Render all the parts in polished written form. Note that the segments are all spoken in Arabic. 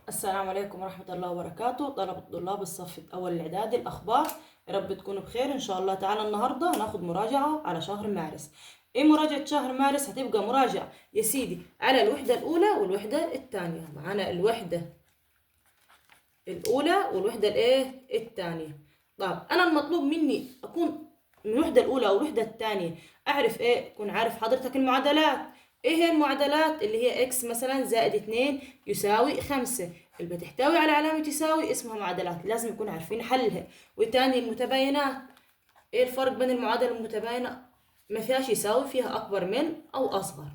السلام عليكم ورحمة الله وبركاته. طلاب الصف الأول الإعدادي، الأخبار؟ يا رب تكونوا بخير إن شاء الله تعالى. النهاردة هناخد مراجعة على شهر مارس. إيه مراجعة شهر مارس؟ هتبقى مراجعة يا سيدي على الوحدة الأولى والوحدة الثانية. معانا الوحدة الأولى والوحدة الثانية. طب أنا المطلوب مني أكون من الوحدة الأولى أو الوحدة الثانية أعرف أكون عارف حضرتك المعادلات. إيه هي المعادلات؟ اللي هي إكس مثلا زائد 2 يساوي 5، اللي بتحتوي على علامة يساوي اسمها معادلات، لازم نكون عارفين حلها. وتاني المتباينات، إيه الفرق بين المعادلة المتباينة؟ ما فيهاش يساوي، فيها أكبر من أو أصغر.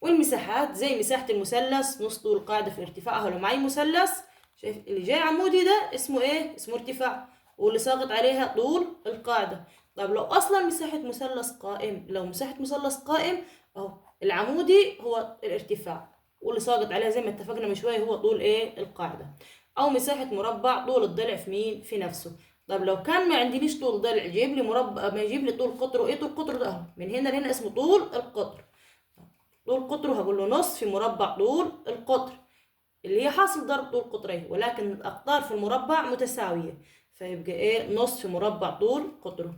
والمساحات زي مساحة المثلث، نص طول القاعدة في الارتفاع. أهو لو معي مثلث، شايف اللي جاي عمودي ده اسمه اسمه ارتفاع، واللي ساقط عليها طول القاعدة. طب لو أصلا مساحة مثلث قائم، لو مساحة مثلث قائم أهو العمودي هو الارتفاع، واللي ساقط عليها زي ما اتفقنا من شوية هو طول القاعدة. أو مساحة مربع، طول الضلع في مين؟ في نفسه. طب لو كان ما عنديش طول ضلع، جيب لي مربع، ما يجيب لي طول قطره. ايه طول قطره ده؟ اهو من هنا لهنا اسمه طول القطر. طول قطره هقول له نص في مربع طول القطر، اللي هي حاصل ضرب طول قطرين، ولكن الأقطار في المربع متساوية، فيبقى نص في مربع طول قطره.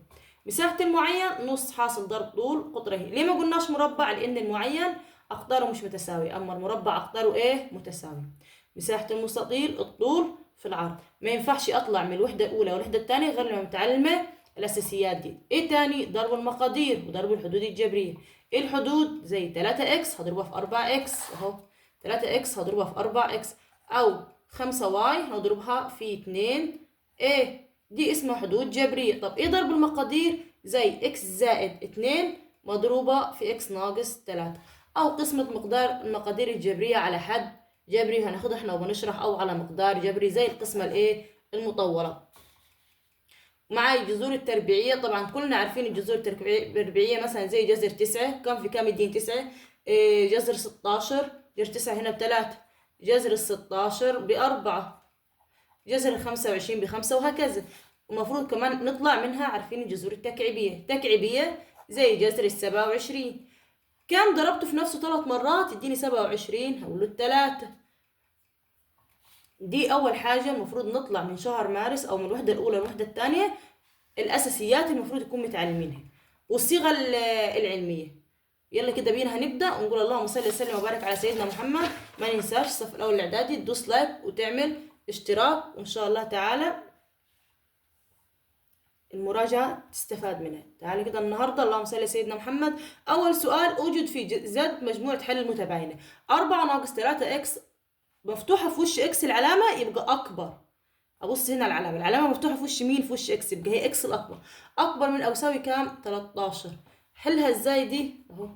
مساحة المعين نص حاصل ضرب طول قطرين. ليه ما قلناش مربع؟ لأن المعين أقطاره مش متساوية، أما المربع أقطاره متساوية. مساحة المستطيل الطول في العرض. ما ينفعش أطلع من الوحدة الأولى والوحدة الثانية غير لما متعلمة الأساسيات دي. إيه تاني؟ ضرب المقادير وضرب الحدود الجبرية. إيه الحدود؟ زي 3 إكس هضربها في 4 إكس أهو، 3 إكس هضربها في 4 إكس، أو 5 واي هضربها في 2 دي اسمها حدود جبرية. طب إيه ضرب المقادير؟ زي إكس زائد 2 مضروبة في إكس ناقص 3، أو قسمة مقدار المقادير الجبرية على حد جبري هناخدها احنا وبنشرح، أو على مقدار جبري زي القسمة المطولة. مع الجذور التربيعية، طبعا كلنا عارفين الجذور التربيعية، مثلا زي جذر 9 كم في كم يدين 9، جذر 16 جذر 9 هنا ب3، جذر ال16 ب4، جذر ال25 ب5، وهكذا. ومفروض كمان نطلع منها عارفين الجذور التكعيبية زي جذر ال27. كم ضربته في نفسه 3 مرات يديني 27، هقول له 3. دي أول حاجة المفروض نطلع من شهر مارس أو من الوحدة الأولى للوحدة الثانية، الأساسيات المفروض يكون متعلمينها، والصيغة العلمية. يلا كده بينا هنبدأ ونقول اللهم صل وسلم وبارك على سيدنا محمد. ما ننساش الصف الأول الإعدادي تدوس لايك وتعمل اشتراك، وإن شاء الله تعالى المراجعة تستفاد منها. تعالى كده النهاردة اللهم صل على سيدنا محمد. أول سؤال، أوجد في زد مجموعة حل المتباينة. 4 ناقص 3 إكس مفتوحة في وش إكس العلامة يبقى أكبر. ابص هنا العلامه مفتوحه في وش مين؟ في وش اكس، يبقى هي اكس الاكبر. اكبر من او يساوي كام؟ 13. حلها ازاي دي؟ اهو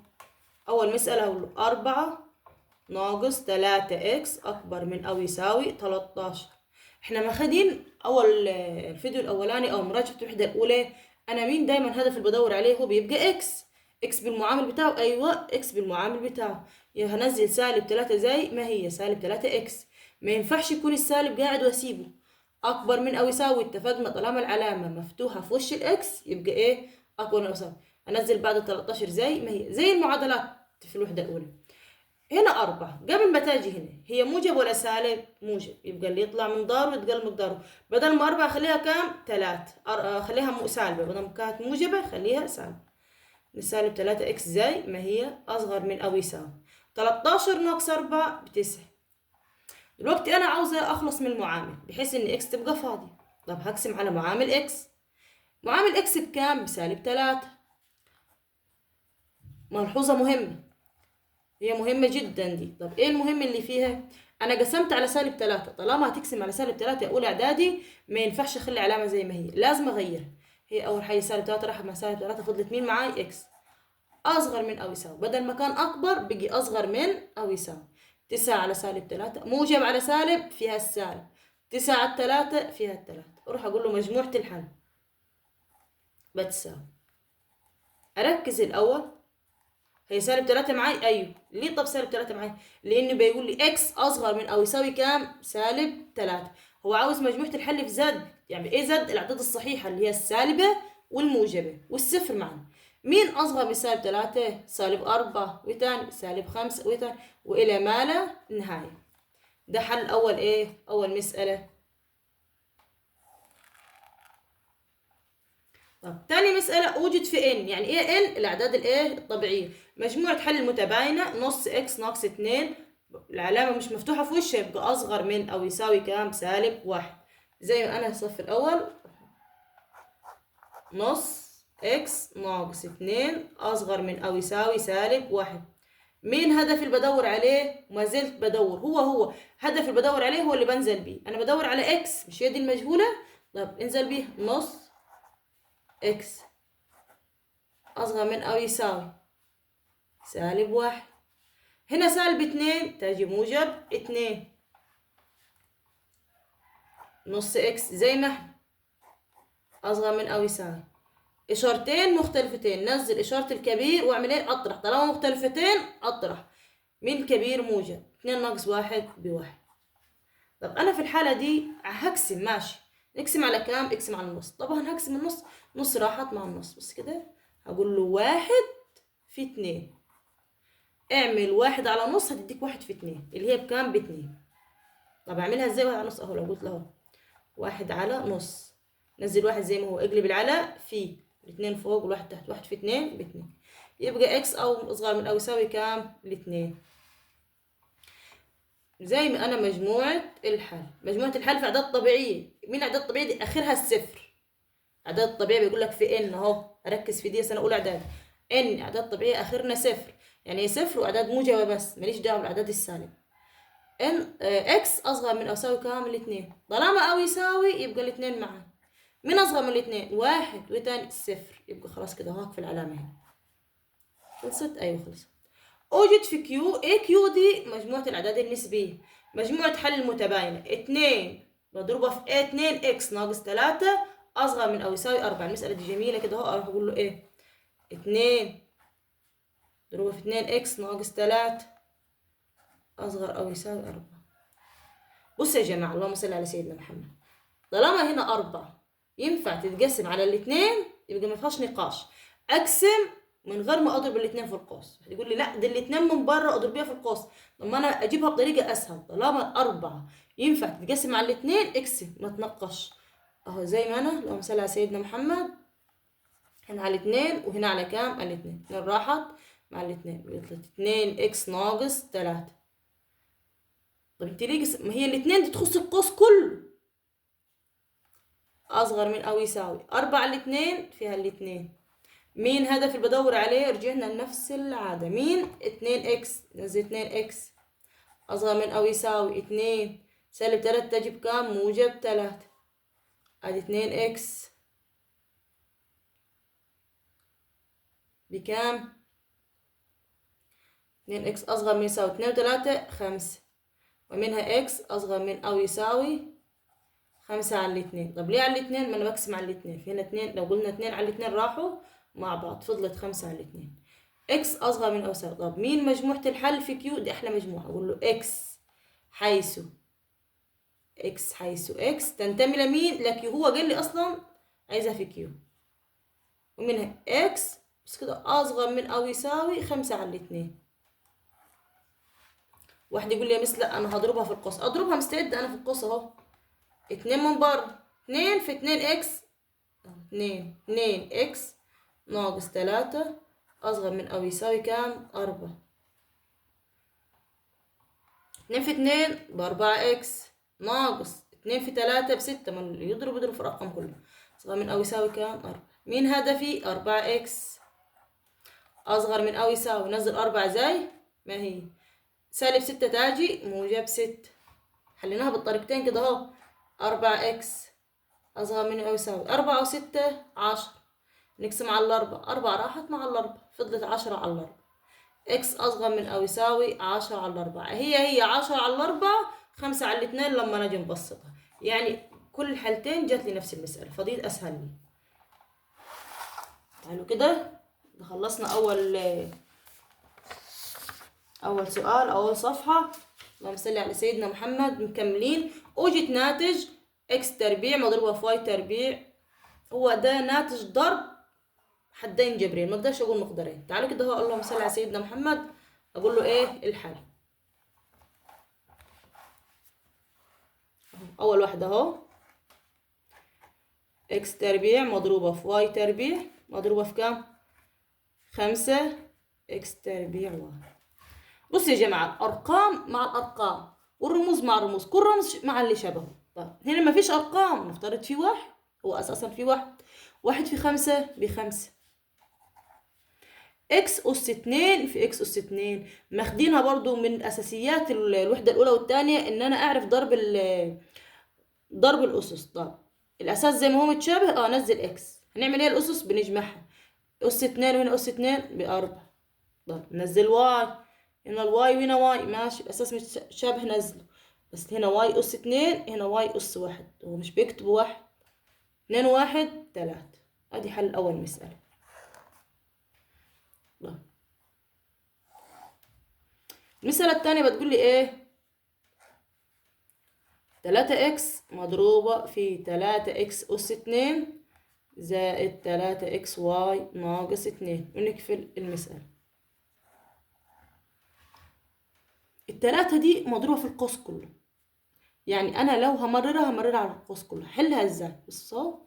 اول مساله اقول له 4 ناقص 3 اكس اكبر من او يساوي 13. احنا ماخدين اول الفيديو الاولاني او مراجعه الوحده الاولى، انا مين دايما هدف اللي بدور عليه؟ هو بيبقى اكس. اكس بالمعامل بتاعه، ايوه اكس بالمعامل بتاعه. يا هنزل سالب 3 زي ما هي سالب 3 اكس، ما ينفعش يكون السالب قاعد واسيبه. اكبر من او يساوي، اتفقنا طالما العلامه مفتوحه في وش الاكس يبقى اكبر من او يساوي. انزل بعد 13 زي ما هي، زي المعادلات في الوحده الاولى. هنا 4 قبل ما تاجي هنا هي موجب ولا سالب؟ موجب، يبقى اللي يطلع من داره يتقل مقداره. بدل ما 4 خليها كام؟ 3، خليها سالبه، بدل ما كانت موجبه خليها سالبه. سالب 3 اكس زي ما هي اصغر من او يساوي 13 ناقص 4 ب9. دلوقتي انا عاوزه اخلص من المعامل بحيث ان اكس تبقى فاضيه. طب هقسم على معامل اكس. معامل اكس بكام؟ بسالب 3. ملحوظه مهمه، هي مهمه جدا دي. طب ايه المهم اللي فيها؟ انا قسمت على سالب 3، طالما هتقسم على سالب 3 يا اولى اعدادي ما ينفعش اخلي علامه زي ما هي، لازم اغيرها. هي اول حاجه سالب 3 راحت مع سالب 3، فضلت مين معاي؟ اكس اصغر من او يساوي، بدل ما كان اكبر بقي اصغر من او يساوي. 9 على سالب 3 موجب على سالب فيها السالب، 9 على 3 فيها 3. اروح اقول له مجموعة الحل بتساوي، اركز الاول هي سالب 3 معاي، ايوه. ليه طب سالب 3 معاي؟ لانه بيقول لي اكس اصغر من او يساوي كام؟ سالب 3. هو عاوز مجموعة الحل في زد، يعني ايه زد؟ الاعداد الصحيحة اللي هي السالبة والموجبة والصفر معنا. مين اصغر من سالب 3؟ سالب 4 وتاني سالب 5 وتاني والى ما لا نهاية. ده حل أول إيه؟ أول مسألة. طب تاني مسألة، أوجد في إن، يعني إيه إن؟ الأعداد الإيه؟ الطبيعية. مجموعة حل المتباينة نص إكس ناقص 2، العلامة مش مفتوحة في وشها، يبقى أصغر من أو يساوي كام؟ سالب 1. زي ما أنا الصف الأول، نص إكس ناقص 2 أصغر من أو يساوي سالب 1. مين هدف اللي بدور عليه؟ وما زلت بدور، هو هدف اللي بدور عليه هو اللي بنزل بيه. أنا بدور على إكس، مش هي دي المجهولة؟ طب انزل بيه نص إكس أصغر من أو يساوي سالب 1. هنا سالب 2 تجي موجب 2. نص إكس زي ما احنا أصغر من أو يساوي، إشارتين مختلفتين، نزل إشارة الكبير واعمل إيه؟ أطرح، طالما مختلفتين أطرح. مين الكبير؟ موجب 2 ناقص 1 بواحد. طب أنا في الحالة دي هقسم، ماشي، نقسم على كام؟ اقسم على النص. طبعا هقسم النص، نص راحت مع النص، بس كده هقول له 1/2. اعمل 1 على نص هتديك 1/2 اللي هي بكام؟ ب2. طب اعملها ازاي 1 على نص؟ اهو لو قلت له 1 على نص، نزل 1 زي ما هو، اقلب العلى في الاتنين فوق والواحد تحت، 1/2 ب2. يبقى اكس او اصغر من او يساوي كام؟ ال2. زي ما انا مجموعة الحل في اعداد طبيعية. مين اعداد طبيعية دي؟ اخرها الصفر. اعداد طبيعية بيقول لك في ان اهو، اركز في دي سنة اولى اعداد، ان اعداد طبيعية اخرنا صفر، يعني صفر واعداد موجبة بس، ماليش دعوة بالاعداد السالبة. ان اكس اصغر من او يساوي كام؟ الاتنين. طالما او يساوي يبقى الاتنين معا. مين اصغر من الاتنين؟ 1 وتاني صفر، يبقى خلاص كده هوقف العلامة هنا. خلصت؟ ايوه خلصت. اوجد في كيو، ايه كيو دي؟ مجموعة الاعداد النسبية، مجموعة حل المتباينة. 2 مضروبة في ايه؟ 2 اكس ناقص 3 اصغر من او يساوي 4. المسألة دي جميلة كده اهو، اروح اقول له ايه؟ 2 مضروبة في 2 اكس ناقص 3 اصغر او يساوي 4. بص يا جماعة، اللهم صل على سيدنا محمد، طالما هنا 4 ينفع تتقسم على الاثنين، يبقى ما فيهاش نقاش. اقسم من غير ما اضرب الاثنين في القوس. يقول لي لا ده الاثنين من بره اضرب بيها في القوس. لما انا اجيبها بطريقه اسهل، طالما 4 ينفع تتقسم على الاثنين اقسم، ما تنقش. اهو زي ما انا، اللهم صل على سيدنا محمد، هنا على الاثنين وهنا على كام؟ على الاثنين. راحت مع الاثنين، بيطلع 2 اكس ناقص 3. طب انت ليه ما هي الاثنين دي تخص القوس كله. أصغر من أو يساوي 4 الاتنين فيها الاتنين. مين هدف اللي بدور عليه؟ رجعنا لنفس العادة. مين؟ 2 إكس، نزل 2 إكس أصغر من أو يساوي 2 سالب 3 تجيب كام؟ موجب 3. أدي 2 إكس بكام؟ 2 إكس أصغر من يساوي 2 و3 5، ومنها إكس أصغر من أو يساوي 5 على الاتنين. طب ليه على الاتنين؟ ما أنا بقسم على الاتنين، في هنا 2، لو قلنا 2 على الاتنين راحوا مع بعض، فضلت 5 على الاتنين. اكس اصغر من او يساوي. طب مين مجموعة الحل في كيو؟ دي احلى مجموعة. اقول له اكس حيث اكس تنتمي لمين؟ لكيو. هو قال لي اصلا عايزها في كيو، ومنها اكس بس كده اصغر من او يساوي 5 على الاتنين. واحد يقول لي يا مس لا انا هضربها في القوس. اضربها مستعد انا في القوس اهو. 2 من بره، 2 في 2 اكس، 2 اكس ناقص 3 اصغر من او يساوي كام؟ 4. 2 في 2 ب4 اكس ناقص 2 في 3 ب6. ما اللي يضرب في الرقم كله. اصغر من او يساوي كام؟ 4. مين هدفي؟ 4 اكس اصغر من او يساوي، نزل 4 زي ما هي، سالب 6 تاجي موجب 6. حليناها بالطريقتين كده اهو. 4 اكس اصغر من او يساوي 4 و6 10، نقسم على 4 راحت مع 4 فضلت 10 على 4. اكس اصغر من او يساوي 10 على 4، هي 10 على 4 5 على 2 لما نجي نبسطها. يعني كل الحالتين جات لي نفس المسألة، فدي اسهل لي. تعالوا كده خلصنا اول سؤال، اول صفحة. اللهم صل على سيدنا محمد. مكملين. اوجد ناتج اكس تربيع مضروبة في واي تربيع. هو ده ناتج ضرب حدين جبرين، ما اقدرش اقول مقدارين. تعالوا كده هو، اللهم صل على سيدنا محمد، اقول له ايه الحل. اول واحدة اهو، اكس تربيع مضروبة في واي تربيع مضروبة في كام؟ 5 اكس تربيع واي. بصوا يا جماعة، الأرقام مع الأرقام والرموز مع الرموز، كل رمز مع اللي شبهه. طيب هنا مفيش أرقام، نفترض في واحد، هو أساسا في واحد، واحد في 5 ب5. اكس أس 2 في اكس أس 2 ماخدينها برضو من أساسيات الوحدة الأولى والثانية، إن أنا أعرف ضرب الأسس. طب الأساس زي ما هو متشابه، نزل اكس، هنعمل ايه؟ الأسس بنجمعها، أس 2 وهنا أس 2 ب4. طب نزل واي، هنا الواي وهنا واي، ماشي الأساس متشابه نزله، بس هنا واي أس 2 هنا واي أس 1، هو مش بيكتب 1. 2 1 3. أدي حل أول مسألة. طب المسألة التانية بتقول لي ايه؟ 3 اكس مضروبة في 3 اكس أس 2 زائد 3 اكس واي ناقص 2، ونقفل المسألة. التلاتة دي مضروبة في القوس كله، يعني أنا لو همررها على القوس كله. حلها ازاي؟ بص اهو،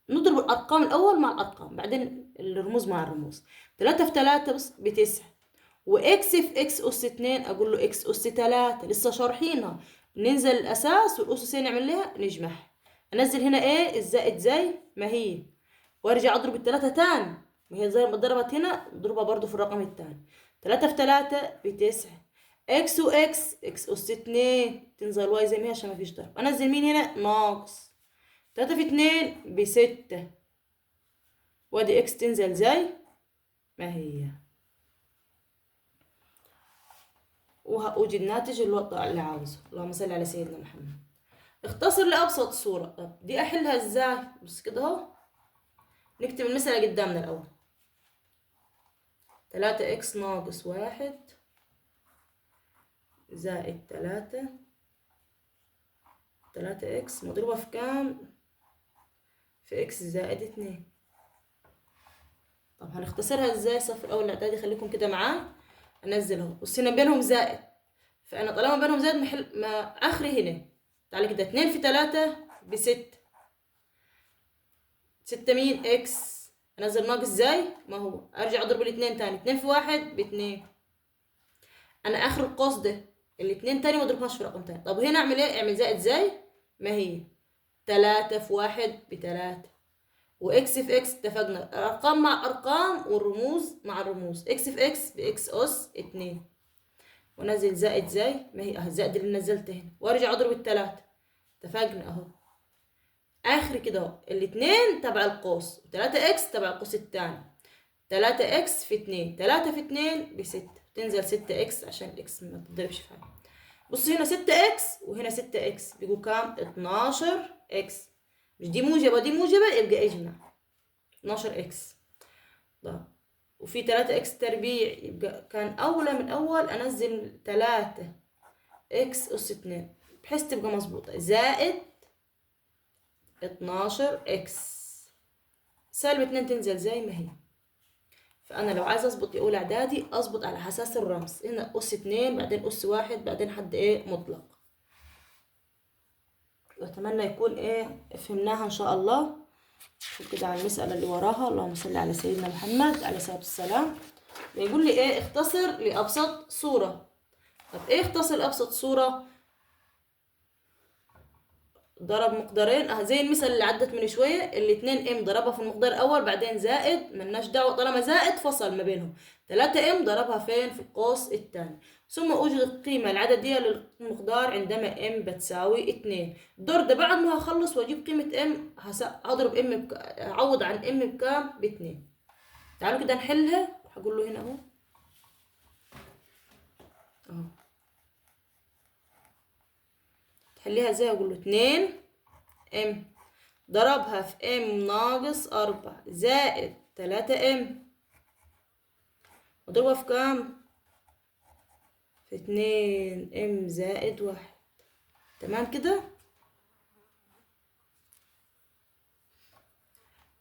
نضرب الأرقام الأول مع الأرقام بعدين الرموز مع الرموز. 3 في 3 بص ب9، وإكس في إكس أس 2 أقول له إكس أس 3، لسه شارحينها. ننزل الأساس والأسسين نعمل لها نجمعها. أنزل هنا إيه؟ الزائد زي ما هي، وأرجع أضرب التلاتة تاني، ما هي زي ما ضربت هنا اضربها برضو في الرقم التاني. 3 في 3 ب9، إكس وإكس إكس أس 2 تنزل واي زي ما هي عشان ما فيش ضرب. أنزل مين هنا؟ ناقص 3 في 2 ب6، وادي اكس تنزل زي ما هي، وهوجد ناتج الوضع اللي عاوزه. اللهم صل على سيدنا محمد. اختصر لأبسط صورة. طب دي أحلها ازاي؟ بس كده اهو، نكتب المسألة قدامنا الأول. 3 اكس ناقص 1 زائد 3 اكس مضروبة في كام؟ في اكس زائد 2. طب هنختصرها ازاي؟ صف الأول الإعدادي خليكم كده معاه. أنزل اهو، بص هنا بينهم زائد، فأنا طالما بينهم زائد ما آخري هنا. تعالى كده، 2 في 3 ب6، 6 مين؟ اكس. انزل ناقص زي ما هو، ارجع اضرب الاتنين تاني، 2 في 1 ب2. انا اخر القوس ده الاتنين تاني ما اضربهاش في رقم تاني. طب هنا اعمل ايه؟ اعمل زائد زي ما هي، 3 في 1 ب3، واكس في اكس اتفقنا ارقام مع ارقام والرموز مع الرموز. اكس في اكس باكس اس 2، ونزل زائد زي ما هي، الزائد اللي نزلته هنا، وارجع اضرب التلاتة. اتفقنا اهو. اخر كده اهو، الاتنين تبع القوس، و3 اكس تبع القوس التاني. 3 اكس في 2، 3 في 2 ب6، تنزل 6 اكس عشان الاكس ما تضربش في حاجه. بص هنا 6 اكس وهنا 6 اكس بيقوا كام؟ 12 اكس. مش دي موجبه دي موجبه، يبقى اجمع 12 اكس. طيب وفي 3 اكس تربيع، يبقى كان اولى من اول انزل 3 اكس اس 2 بحيث تبقى مظبوطه، زائد 12 اكس سالب 2 تنزل زي ما هي. فانا لو عايزه اظبط اولى اعدادي اظبط على حساس الرمز، هنا اس 2 بعدين اس 1 بعدين حد ايه مطلق. واتمنى يكون ايه فهمناها ان شاء الله. شوف كده على المسألة اللي وراها. اللهم صل على سيدنا محمد عليه الصلاة والسلام. بيقول لي ايه؟ اختصر لأبسط صورة. طب ايه اختصر لأبسط صورة؟ ضرب مقدارين، زي المثال اللي عدت من شويه، الاتنين ام ضربها في المقدار الاول بعدين زائد، ملناش دعوه طالما زائد فصل ما بينهم. 3 ام ضربها فين؟ في القوس الثاني. ثم اوجد القيمه العدديه للمقدار عندما ام بتساوي 2. الدور ده بعد ما هخلص واجيب قيمه ام هضرب ام اعوض عن ام بكام؟ ب2. تعالوا كده نحلها. هقول له هنا اهو، اهو تحليها ازاي؟ اقول له 2 ام ضربها في ام ناقص 4 زائد 3 ام مضروبة في كام؟ في 2 ام زائد 1. تمام كده؟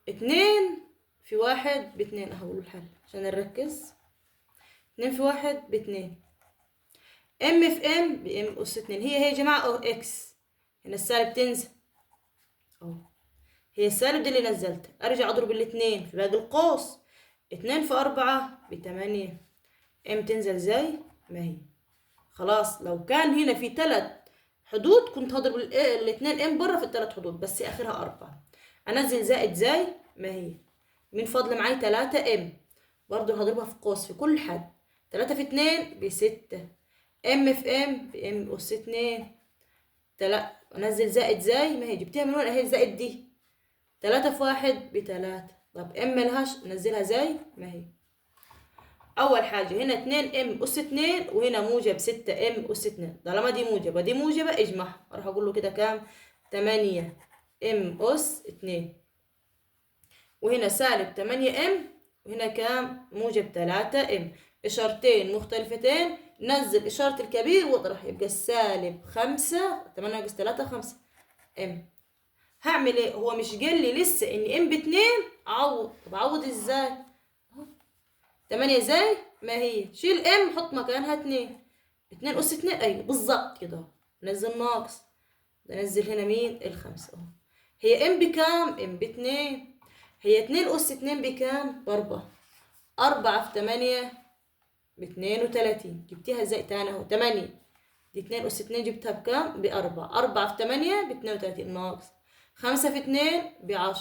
2 في 1 ب2، هقول الحل عشان نركز. 2 في 1 ب2، ام في ام بام اس 2، هي يا جماعة اكس، هنا السالب تنزل اهو، هي السالب دي اللي نزلتها، ارجع اضرب الاتنين في باقي القوس، 2 في 4 ب8. ام تنزل زي ما هي. خلاص لو كان هنا في 3 حدود كنت هضرب الاتنين ام بره في ال3 حدود، بس اخرها 4. انزل زائد زي ما هي. من فضل معاي 3 ام، برضو هضربها في قوس في كل حد. 3 في 2 ب6، ام في ام بام اس 2. انزل زائد زي ما هي، جبتها من وين اهي زائد دي. 3 في 1 ب3. طب ام ملهاش، ننزلها زي ما هي. اول حاجه هنا 2 ام اس 2 وهنا موجب 6 ام اس 2، طالما دي موجبه دي موجبه اجمعها، اروح اقول له كده كام؟ 8 ام اس 2. وهنا سالب 8 ام، وهنا كام؟ موجب 3 ام. اشارتين مختلفتين، نزل اشاره الكبير واطرح، يبقى السالب 5. 8 ناقص 3 5 ام. هعمل ايه؟ هو مش قال لي لسه ان ام ب2؟ اعوض. طب اعوض ازاي؟ 8 زي ما هي، شيل ام حط مكانها 2. 2 اس 2 ايوه بالظبط كده. نزل ناقص، ننزل هنا مين؟ الخمسة اهو. هي ام بكام؟ ام ب2. هي 2 اس 2 بكام؟ ب4. 4 في 8 ب32. جبتيها ازاي تاني اهو؟ 8 دي 2 اس 2 جبتها بكام؟ ب4. 4 في 8 ب32 ناقص 5 في 2 ب10،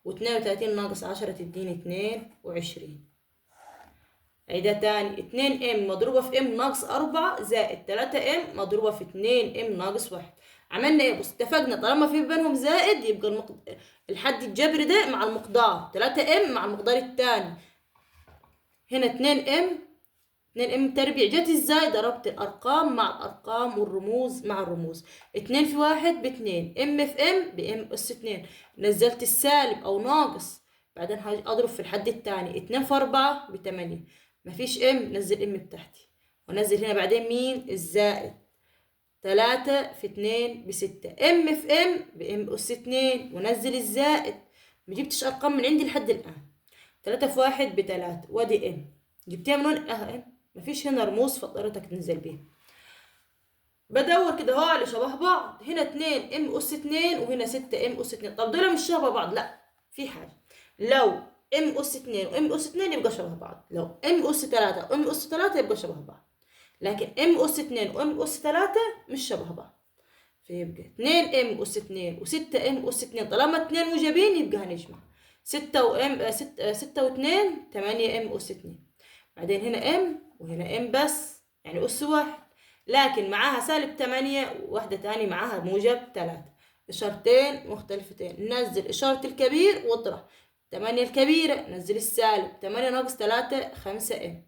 و32 ناقص 10 تديني 22. عيدها تاني. 2 ام مضروبة في ام ناقص 4 زائد 3 ام مضروبة في 2 ام ناقص 1. عملنا ايه؟ بص اتفقنا طالما في بينهم زائد يبقى الحد الجبري ده مع المقدار، 3 ام مع المقدار التاني. هنا 2 ام، 2 ام تربيع جت ازاي؟ ضربت الارقام مع الارقام والرموز مع الرموز. 2 في 1 ب2، ام في ام بام اس 2. نزلت السالب او ناقص، بعدين هاجي اضرب في الحد التاني. 2 في 4 ب8. مفيش ام، نزل ام بتاعتي، ونزل هنا بعدين مين؟ الزائد. 3 في 2 ب6، ام في ام بام اس 2، ونزل الزائد. مجبتش ارقام من عندي لحد الان. 3 في 1 ب3، وادي ام. جبتيها من وين؟ ام. مفيش هنا رموز فاضطريتك تنزل بيها. بدور كده اهو على شبه بعض. هنا 2 ام اس 2 وهنا 6 ام اس 2. طب دول مش شبه بعض؟ لا، في حاجه. لو ام اس 2 وام اس 2 يبقى شبه بعض، لو ام اس 3 وام اس 3 يبقى شبه بعض. لكن ام اس 2 وام اس 3 مش شبه بعض. فيبقى 2 ام اس 2 و6 ام اس 2، طالما 2 موجبين يبقى هنجمع. 6 وام 6 و2 8 ام اس 2. بعدين هنا ام وهنا ام بس، يعني اس 1، لكن معاها سالب 8 وواحدة تاني معاها موجب 3. إشارتين مختلفتين، نزل إشارة الكبير واطرح. 8 الكبيرة نزل السالب، 8 ناقص 3 5 ام.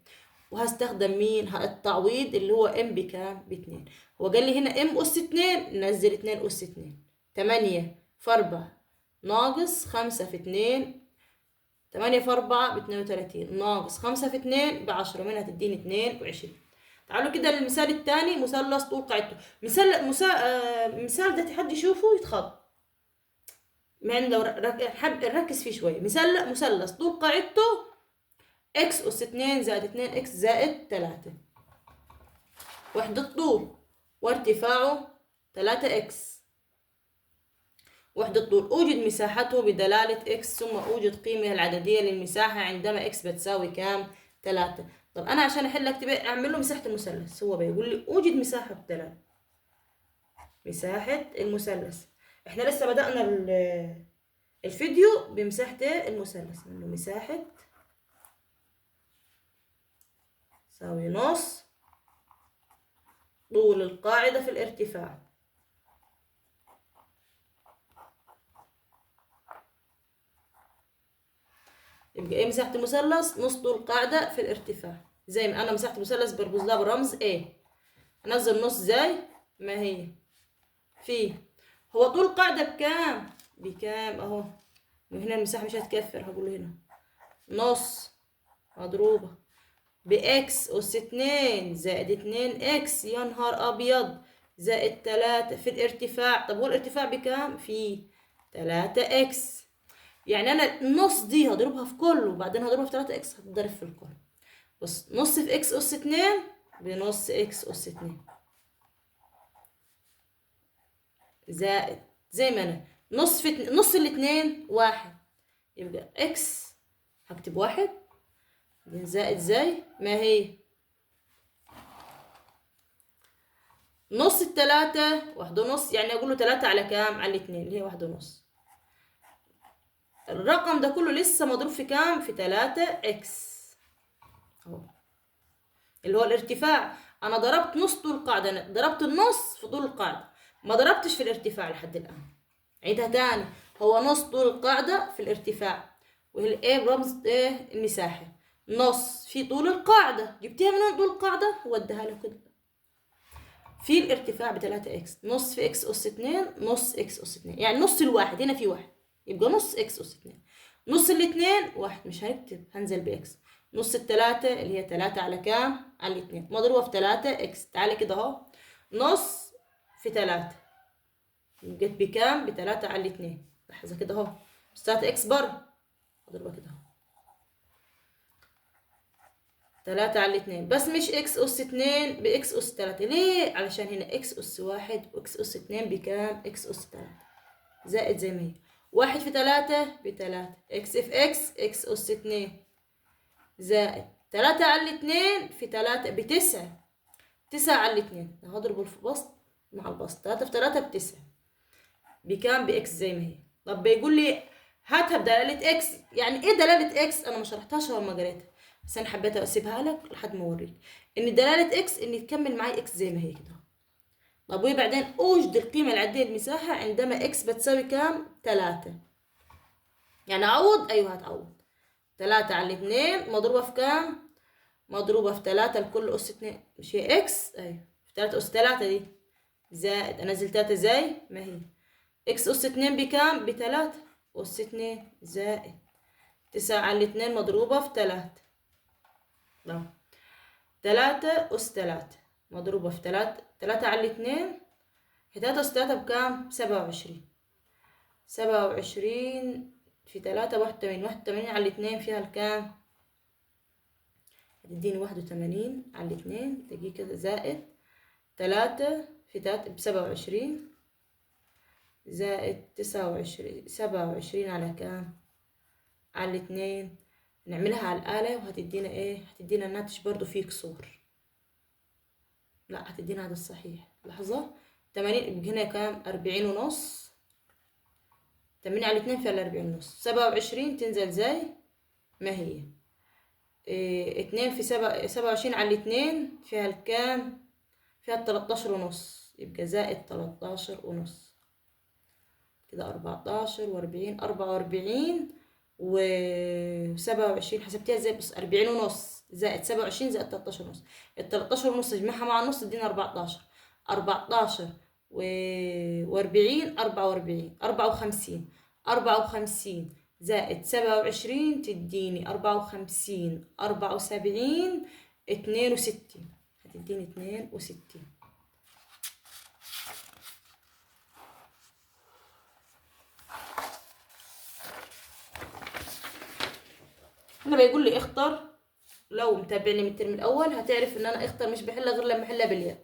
وهستخدم مين؟ التعويض اللي هو ام بكام؟ ب2. هو قال لي هنا ام اس 2، نزل 2 اس 2. 8 في 4 ناقص 5 في 2، 8 في 4 ب32 ناقص 5 في 2 ب10، منها تديني 22. تعالوا كده للمثال الثاني، مثلث طول قاعدته. مثال ده حد يشوفه يتخض، مع انه لو حب نركز فيه شويه. مثلث طول قاعدته اكس اس 2 زائد 2 اكس زائد 3. وحدة طول وارتفاعه 3 اكس. وحدة طول. أوجد مساحته بدلالة إكس، ثم أوجد قيمة العددية للمساحة عندما إكس بتساوي كام؟ 3. طب أنا عشان أحل أكتب أعمل له مساحة المثلث. هو بيقول لي أوجد مساحة بدلالة مساحة المثلث. إحنا لسه بدأنا الفيديو بمساحة المثلث. إنه مساحة تساوي نص طول القاعدة في الارتفاع. يبقى ايه مساحة المثلث؟ نص طول القاعدة في الارتفاع. زي ما انا مساحة المثلث برمز لها بالرمز A. انزل نص زي ما هي في. هو طول القاعدة بكام؟ بكام اهو. وهنا المساحة مش هتكفر، هقول له هنا نص مضروبة بإكس أس 2 زائد 2 إكس، يا نهار أبيض، زائد 3 في الارتفاع. طب هو الارتفاع بكام؟ في 3 إكس. يعني انا النص دي هضربها في كله وبعدين هضربها في 3 اكس هتضرب في الكل. بص، نص في اكس اس 2 بنص اكس اس 2 زائد زي ما انا نص في نص الاتنين واحد، يبقى اكس هكتب واحد زائد زي ما هي نص التلاتة واحد ونص، يعني اقول له تلاتة على كام؟ على الاتنين اللي هي واحد ونص. الرقم ده كله لسه مضروب في كام؟ في تلاتة اكس اهو، اللي هو الارتفاع. انا ضربت نص طول القاعدة، أنا ضربت النص في طول القاعدة، ما ضربتش في الارتفاع لحد الان. عيدها تاني، هو نص طول القاعدة في الارتفاع، وهي الايه برمز ايه؟ المساحة. نص في طول القاعدة، جبتيها من وين طول القاعدة؟ وديها له كده في الارتفاع بتلاتة اكس، نص في اكس اس اتنين، نص اكس اس اتنين، يعني نص الواحد هنا في واحد، يبقى نص اكس اس اتنين. نص الاتنين واحد، مش هنكتب، هنزل باكس. نص التلاتة اللي هي تلاتة على كام؟ على الاتنين، مضروبة في تلاتة اكس. تعالي كده اهو، نص في تلاتة جت بكام؟ بتلاتة على الاتنين. لحظة كده اهو، بس تلاتة اكس بره، مضروبة كده اهو تلاتة على الاتنين، بس مش اكس اس اتنين باكس اس تلاتة. ليه؟ علشان هنا اكس اس واحد واكس اس اتنين بكام؟ اكس اس تلاتة زائد زي ما هي واحد في تلاتة بتلاتة، اكس في اكس اكس اس اتنين زائد تلاتة على الاتنين في تلاتة بتسعة، تسعة على الاتنين هضرب البسط مع البسط، تلاتة في تلاتة بتسعة بكام؟ باكس زي ما هي. طب بيقول لي هاتها بدلالة اكس، يعني ايه دلالة اكس؟ انا ما شرحتهاش ولا ما قريتها، بس انا حبيت اسيبها لك لحد ما اوريك ان دلالة اكس ان تكمل معي اكس زي ما هي كده. طب وبعدين اوجد القيمة العادية للمساحة عندما اكس بتساوي كام؟ تلاتة. يعني اعوض، ايوه هتعوض، تلاتة على الاتنين مضروبة في كام؟ مضروبة في تلاتة لكل اس اتنين، مش هي اكس؟ ايوه في تلاتة اس تلاتة دي زائد انزل تلاتة زي ما هي اكس اس اتنين بكام؟ بتلاتة اس اتنين زائد تسعة على الاتنين مضروبة في تلاتة. نعم، تلاتة اس تلاتة مضروبة في تلاتة، تلاتة على الاتنين، تلاتة اس تلاتة بكام؟ سبعة وعشرين. سبعة وعشرين في تلاتة واحد وتمانين، واحد وتمانين على الاتنين فيها الكام؟ هتديني واحد وتمانين على الاتنين، تجي كده زائد تلاتة في تلاتة بسبعة وعشرين زائد تسعة وعشرين، سبعة وعشرين على كام؟ على الاتنين. نعملها على الآلة وهتدينا ايه؟ هتدينا الناتج برضو فيه كسور، لا هتدينا هذا الصحيح. لحظة، 80 هنا كام؟ 40 ونص، 8 على 2 فيها 40 ونص، 27 تنزل زي ما هي. 2 في 27 على 2 فيها الكام؟ فيها 13 ونص، يبقى زائد 13 ونص كده 14 و40 44 و27 حسبتيها ازاي؟ بص 40 ونص زائد 27 زائد 13 ونص، ال 13 ونص اجمعها مع النص تدينا 14. 14 و40 44 54 54 زائد 27 تديني 54 74 62، هتديني 62. هنا بيقول لي اختر، لو متابعني من الترم الاول هتعرف ان انا اختر مش بحلها غير لما احلها باليد.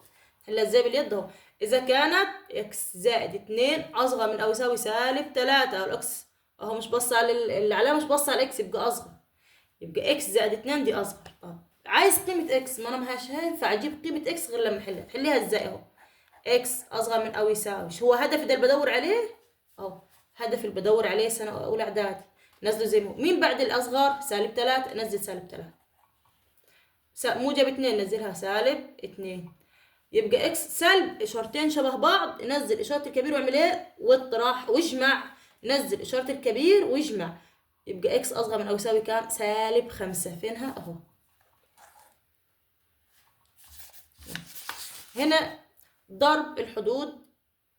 حلها ازاي باليد اهو؟ اذا كانت اكس زائد 2 اصغر من او يساوي سالب 3، او الاكس اهو مش بص على العلامه، مش بص على الاكس، يبقى اصغر، يبقى اكس زائد 2 دي اصغر. عايز قيمه اكس، ما انا مش هينفع اجيب قيمه اكس غير لما احلها. تحليها ازاي اهو؟ اكس اصغر من او يساوي، شو هو هدفي ده اللي بدور عليه اهو، هدفي اللي بدور عليه سنه اولى اعدادي، نزله زي ما هو. مين بعد الاصغر؟ سالب 3، نزل سالب 3. موجب 2 نزلها سالب 2، يبقى اكس سالب اشارتين شبه بعض، نزل اشاره الكبير واعمل ايه؟ واطرح واجمع، نزل اشاره الكبير واجمع، يبقى اكس اصغر من او يساوي كام؟ سالب 5. فينها اهو. هنا ضرب الحدود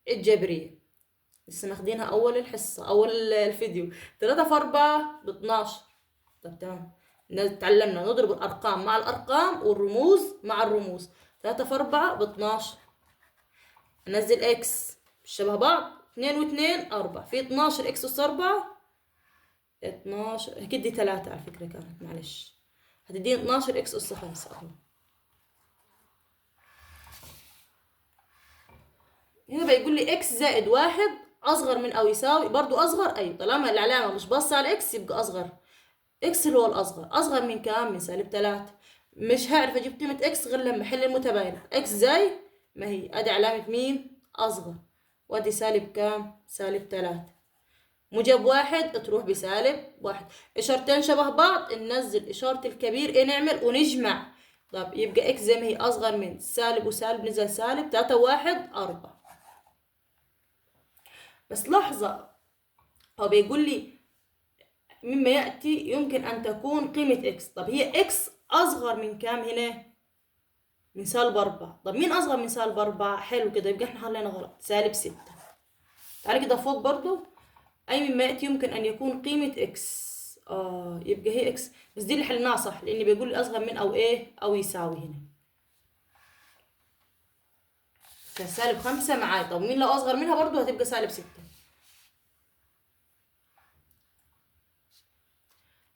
الجبريه، لسه ماخدينها اول الحصه، اول الفيديو. 3 في 4 ب 12. طب تمام، اتعلمنا نضرب الارقام مع الارقام والرموز مع الرموز. 3 في 4 ب 12. انزل اكس شبه بعض، 2 و2 4 في 12 اكس اس 4 12، اكيد دي 3 على فكره كانت، معلش هتديني 12 اكس اس 5 اهو. هنا بيقول لي اكس زائد واحد اصغر من او يساوي، برضو اصغر، ايوه طالما العلامة مش باصة على اكس يبقى اصغر. اكس اللي هو الاصغر، اصغر من كام؟ من -3. مش هعرف اجيب قيمة اكس غير لما احل المتباينة. اكس زي ما هي، ادي علامة مين؟ اصغر. وادي سالب كام؟ -3. موجب واحد تروح بسالب 1. اشارتين شبه بعض، ننزل اشارة الكبير ايه نعمل ونجمع. طب يبقى اكس زي ما هي اصغر من سالب وسالب، نزل سالب 3 1 4. بس لحظة، هو بيقول لي مما يأتي يمكن أن تكون قيمة إكس. طب هي إكس أصغر من كام هنا؟ من -4. طب مين أصغر من -4؟ حلو كده، يبقى إحنا حلينا غلط. -6. تعالى كده فوق برضو، أي مما يأتي يمكن أن يكون قيمة إكس. يبقى هي إكس، بس دي اللي حلناها صح، لأن بيقول لي أصغر من أو إيه أو يساوي هنا. كان -5 معايا. طب مين لو أصغر منها برضو هتبقى -6.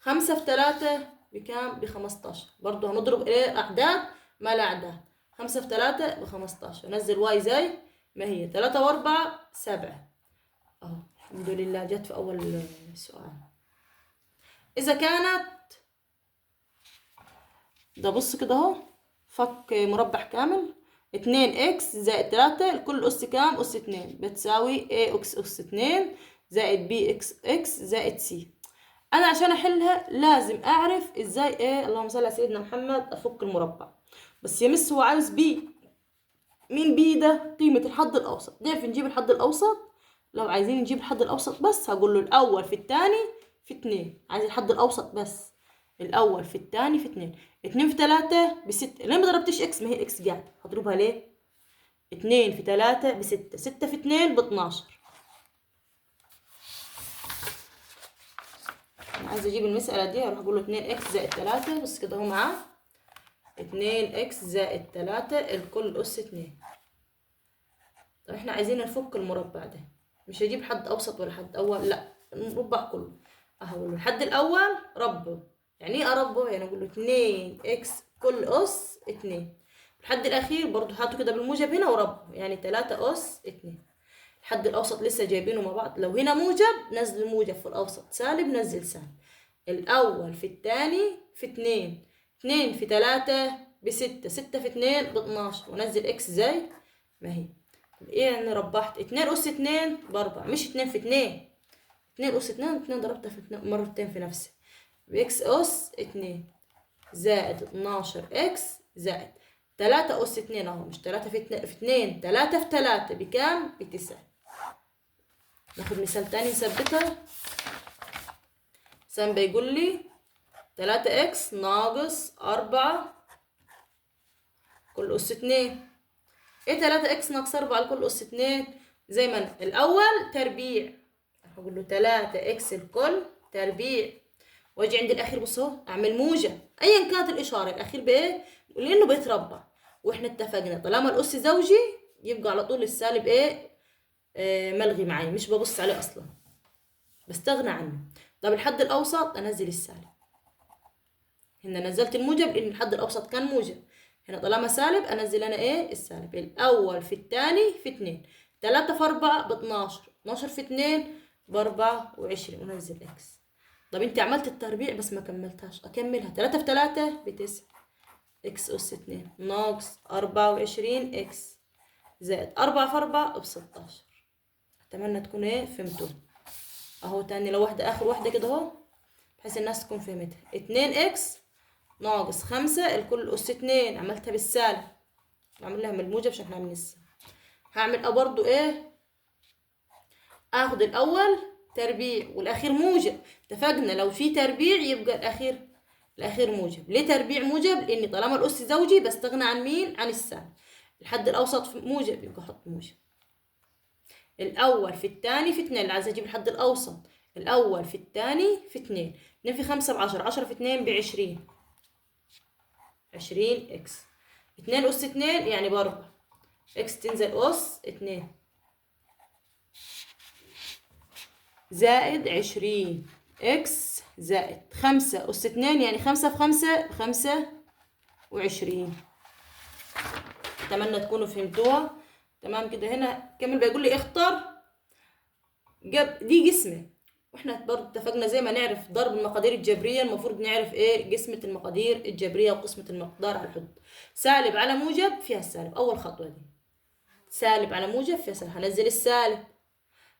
5 في 3 بكام؟ ب15. برضو هنضرب ايه أعداد ما لا أعداد. 5 في 3 ب15. نزل واي زي ما هي. 3 و4 7. الحمد لله جت في أول سؤال. إذا كانت، ده بص كده أهو، فك مربع كامل. 2 إكس زائد 3 الكل أس كام؟ أس 2 بتساوي A إكس أس 2 زائد B إكس زائد C. انا عشان احلها لازم اعرف ازاي ايه، اللهم صل على سيدنا محمد، افك المربع. بس يا مس هو عاوز بي. مين بي ده؟ قيمة الحد الاوسط. نعرف نجيب الحد الاوسط؟ لو عايزين نجيب الحد الاوسط بس هقول له الاول في الثاني في 2. عايز الحد الاوسط بس، الاول في الثاني في 2. 2 في 3 ب6. ليه ما ضربتش اكس؟ ما هي اكس قاعدة، هضربها ليه؟ 2 في 3 ب6. 6 في 2 ب12. انا عايزه اجيب المسألة دي، هروح اقول له 2 اكس زائد 3 بس كده اهو معاه. 2 اكس زائد 3 الكل أس 2. طب احنا عايزين نفك المربع ده، مش هجيب حد أوسط ولا حد أول، لا المربع كله. أهو الحد الأول ربه. يعني إيه أربه؟ يعني أقول له 2 اكس كل أس 2. الحد الأخير برضو حاطه كده بالموجب هنا وربه، يعني 3 أس 2. الحد الأوسط لسه جايبينه مع بعض. لو هنا موجب نزل موجب في الأوسط، سالب نزل سالب. الأول في الثاني في 2. 2 في 3 ب6. 6 في 2 ب12. ونزل اكس زي ما هي. ايه يعني ربحت 2 أس 2 ب4، مش 2 في 2. 2 أس 2 2 ضربتها في 2 مرتين في نفسها، بإكس أس 2 زائد 12 إكس زائد 3 أس 2 أهو، مش 3 في 2 3 في 3 بكام؟ ب9. ناخد مثال تاني نثبتها. سام بيقول لي 3 إكس ناقص 4 كل أس 2. ايه 3 إكس ناقص 4 الكل أس 2؟ زي ما أنا الأول تربيع، هقول له 3 إكس الكل تربيع، واجي عند الأخير بص اهو أعمل موجب أيا كانت الإشارة، الأخير بإيه؟ لأنه بيتربع. وإحنا اتفقنا طالما الأس زوجي يبقى على طول السالب إيه؟ ملغي معايا، مش ببص عليه أصلا، بستغنى عنه. طب الحد الأوسط أنزل السالب. هنا نزلت الموجب لأن الحد الأوسط كان موجب. هنا طالما سالب أنزل أنا إيه؟ السالب. الأول في الثاني في 2. 3 في 4 ب12. 12 في 2 ب24. ونزل إكس. طب أنت عملت التربيع بس ما كملتهاش، أكملها. 3 في 3 ب9. إكس أس 2 ناقص 24 إكس زائد 4 في 4 ب16. أتمنى تكون إيه فهمتوا. أهو تاني لو واحدة آخر واحدة كده أهو، بحيث الناس تكون فهمتها. 2 إكس ناقص 5 الكل أس 2. عملتها بالسالب، بعمل لها من الموجب عشان احنا عاملين السالب. هعمل برضو ايه؟ اخد الاول تربيع والاخير موجب. اتفقنا لو في تربيع يبقى الاخير موجب. ليه تربيع موجب؟ لاني طالما الاس زوجي بستغنى عن مين؟ عن السالب. الحد الاوسط موجب يبقى احط موجب. الاول في الثاني في 2. اللي عايزه اجيب الحد الاوسط، الاول في الثاني في 2. 2 في 5 ب10. 10 في 2 ب20. 20 اكس. 2 أس 2 يعني ب4. اكس تنزل أس 2 زائد 20 اكس زائد 5 أس 2 يعني 5 في 5 ب25. أتمنى تكونوا فهمتوها. تمام كده. هنا كمل بيقول لي اختر دي قسمة، واحنا برضه اتفقنا زي ما نعرف ضرب المقادير الجبرية المفروض نعرف ايه قسمة المقادير الجبرية وقسمة المقدار على الحدود. سالب على موجب فيها السالب، اول خطوة دي سالب على موجب فيها سالب، هنزل السالب.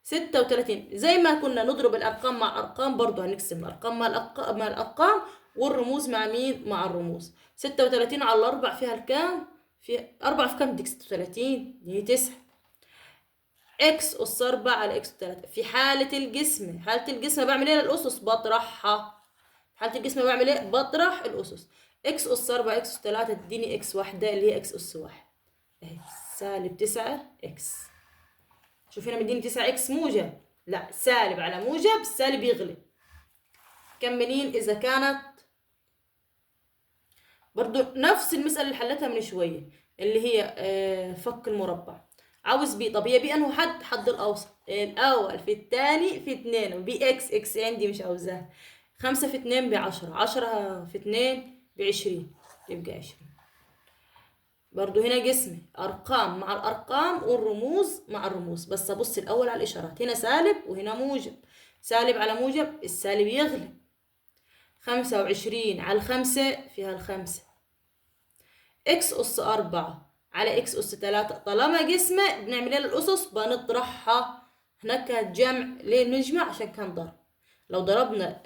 36 زي ما كنا نضرب الارقام مع ارقام برضه هنقسم الارقام مع الارقام والرموز مع مين؟ مع الرموز. 36 على الاربع فيها الكام؟ في 4 في كام؟ دي 36 دي 9. اكس اس 4 على اكس 3. في حالة القسمة، حالة القسمة بعمل ايه للأسس؟ بطرحها. حالة القسمة بعمل ايه؟ بطرح الأسس. اكس اس 4 اكس اس 3 تديني اكس واحدة اللي هي اكس اس 1 اهي سالب 9 اكس. شوف هنا مديني 9 اكس موجب، لا سالب على موجب السالب يغلب. كملين. إذا كانت برضو نفس المسألة اللي حلتها من شوية اللي هي فك المربع، عاوز بي. طب هي بي انه حد الاوسط، الاول في الثاني في 2 وبي اكس اكس عندي مش عاوزاها. 5 في 2 ب10، 10 في 2 ب20 يبقى 20. برضو هنا قسمة ارقام مع الارقام والرموز مع الرموز، بس ابص الاول على الاشارات، هنا سالب وهنا موجب. سالب على موجب السالب يغلب. 25 على الخمسة فيها الخمسة. اكس اس 4 على اكس اس 3 طالما قسمة بنعمل ايه للأسس؟ بنطرحها. هناك كانت جمع، ليه نجمع؟ عشان كان ضرب. لو ضربنا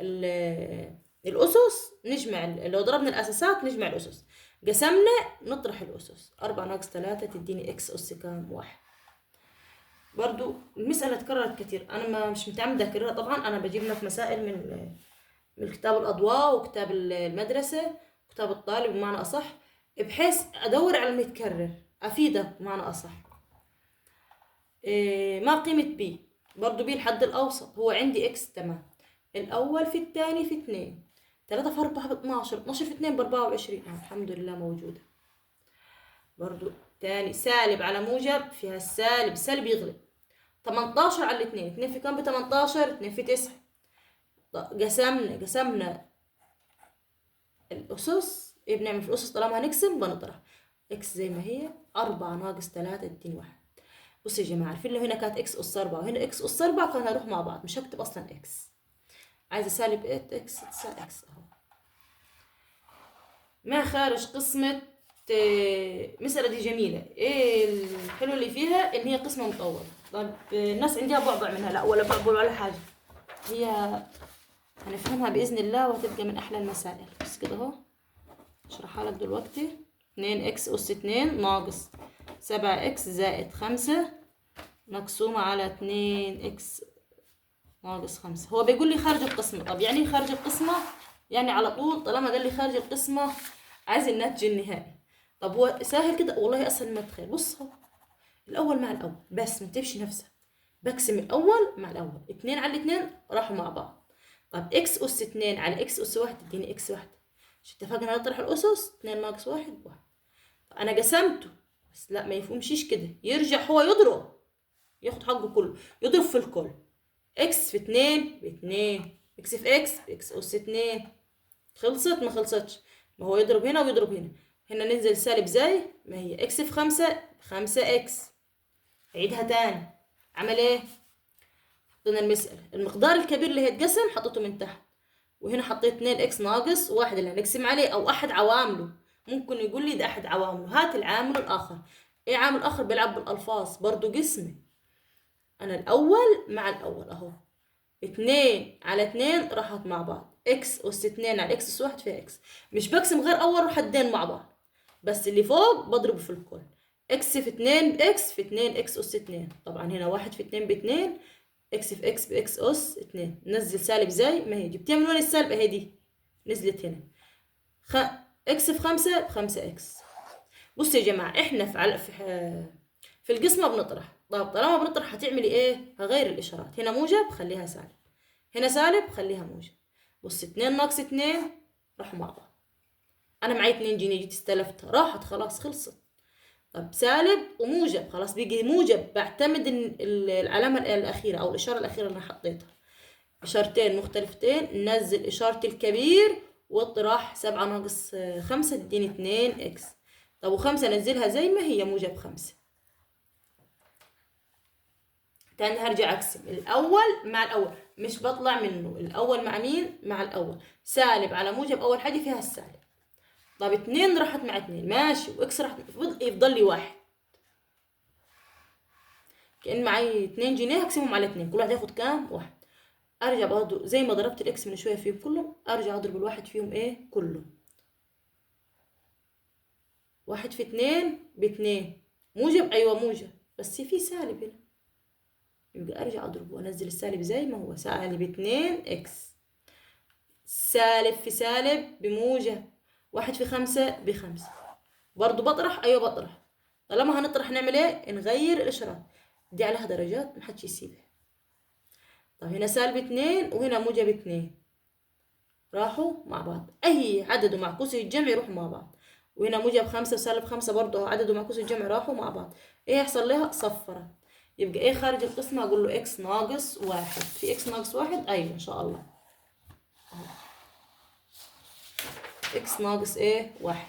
الأسس نجمع، لو ضربنا الأساسات نجمع الأسس. قسمنا نطرح الأسس. 4 ناقص 3 تديني اكس اس كام؟ 1. برضو المسألة اتكررت كتير، أنا مش متعمدة أكررها طبعا، أنا بجيب لك مسائل من كتاب الأضواء وكتاب المدرسة وكتاب الطالب بمعنى أصح، بحيث أدور على المتكرر أفيدك بمعنى أصح. ما قيمة بي؟ برضو بي الحد الأوسط هو عندي إكس تمام. الأول في الثاني في 2. 3 في 4 ب 12. 12 في 2 ب 24 الحمد لله موجودة. برضو تاني سالب على موجب فيها السالب، السالب يغلب. 18 على 2. 2 في كام ب 18؟ 2 في 9. قسمنا الأسس. إيه بنعمل في الأسس طالما هنقسم؟ بنطرح. إكس زي ما هي. 4 ناقص 3 تديني 1. بصوا يا جماعة، عارفين لو هنا كانت إكس أس 4 وهنا إكس أس 4 كان هروح مع بعض، مش هكتب أصلا إكس. عايزة سالب 8 إكس 9 إكس أهو. ما خارج قسمة. مسألة دي جميلة. إيه الحلو اللي فيها؟ إن هي قسمة مطولة. طب الناس عندها بعبع منها؟ لا ولا بعبع ولا حاجة، هي هنفهمها بإذن الله وهتبقى من أحلى المسائل. بس كده أهو اشرحها لك دلوقتي. 2 اكس أس 2 ناقص 7 اكس زائد 5 مقسومة على 2 اكس ناقص 5. هو بيقول لي خارج القسمة. طب يعني ايه خارج القسمة؟ يعني على طول طالما قال لي خارج القسمة عايز الناتج النهائي. طب هو سهل كده والله، أسهل ما تتخيل. بص اهو الأول مع الأول بس ما تتعبش نفسك، بقسم الأول مع الأول. 2 على 2 راحوا مع بعض. طب اكس أس 2 على اكس أس 1 تديني اكس 1. مش اتفقنا نطرح الأسس؟ 2 ناقص 1 1. أنا قسمته بس لا ما يفهمشيش كده، يرجع هو يضرب، ياخد حقه كله، يضرب في الكل. اكس في 2 ب2، اكس في اكس باكس أس 2. خلصت؟ ما خلصتش، ما هو يضرب هنا ويضرب هنا. هنا ننزل سالب زي ما هي. اكس في 5 5 اكس. عيدها تاني. عمل ايه؟ حطينا المسألة المقدار الكبير اللي هيتقسم حطيته من تحت، وهنا حطيت 2 اكس ناقص 1 اللي هنقسم عليه او احد عوامله. ممكن يقول لي ده احد عوامله، هات العامل الاخر. ايه عامل اخر؟ بيلعب بالالفاظ برضو قسمه. انا الاول مع الاول اهو. 2 على 2 راحت مع بعض. اكس اس 2 على اكس اس 1 فيها اكس. مش بقسم غير اول حدين مع بعض، بس اللي فوق بضربه في الكل. اكس في 2 باكس في 2 اكس اس 2. طبعا هنا 1 في 2 ب2. اكس في اكس باكس اس 2. نزل سالب زي ما هي. جبتيها من وين السالب؟ اهي دي نزلت هنا. اكس في 5 ب5 اكس. بصوا يا جماعه احنا في القسمه بنطرح. طب طالما بنطرح هتعملي ايه؟ هغير الاشارات. هنا موجب خليها سالب، هنا سالب خليها موجب. بص 2 ناقص 2 راحوا مع بعض. انا معي 2 جنيه جيت استلفتها راحت خلاص خلصت. طب سالب وموجب خلاص بيجي موجب، بعتمد العلامه الاخيره او الاشاره الاخيره اللي انا حطيتها. اشارتين مختلفتين، ننزل اشاره الكبير واطرح. 7 ناقص 5 تديني 2 اكس. طب و5 نزلها زي ما هي موجب 5. تاني هرجع اقسم الاول مع الاول، مش بطلع منه. الاول مع مين؟ مع الاول. سالب على موجب اول حاجه فيها السالب. طب 2 راحت مع 2 ماشي، واكس راح يفضل لي 1. كأن معي 2 جنيه هقسمهم على 2، كل واحد ياخد كام؟ 1. ارجع برضه زي ما ضربت الاكس من شويه فيهم كلهم، ارجع اضرب الواحد فيهم ايه؟ كله. 1 في 2 ب2. موجب؟ ايوه موجب، بس في سالب هنا، يبقى ارجع اضرب وانزل السالب زي ما هو. سالب 2 اكس. سالب في سالب بموجب. 1 في 5 ب5. برضه بطرح؟ ايوه بطرح. طالما هنطرح نعمل ايه؟ نغير الاشارات. دي عليها درجات محدش يسيبها. طب هنا سالب 2 وهنا موجب 2، راحوا مع بعض. اي عدد ومعكوسه الجمع يروحوا مع بعض. وهنا موجب 5 وسالب 5 برضه عدد ومعكوسه الجمع راحوا مع بعض. ايه يحصل لها؟ صفرت. يبقى ايه خارج القسمة؟ اقول له اكس ناقص 1. في اكس ناقص 1؟ ايوه ان شاء الله. اكس ناقص ايه؟ 1.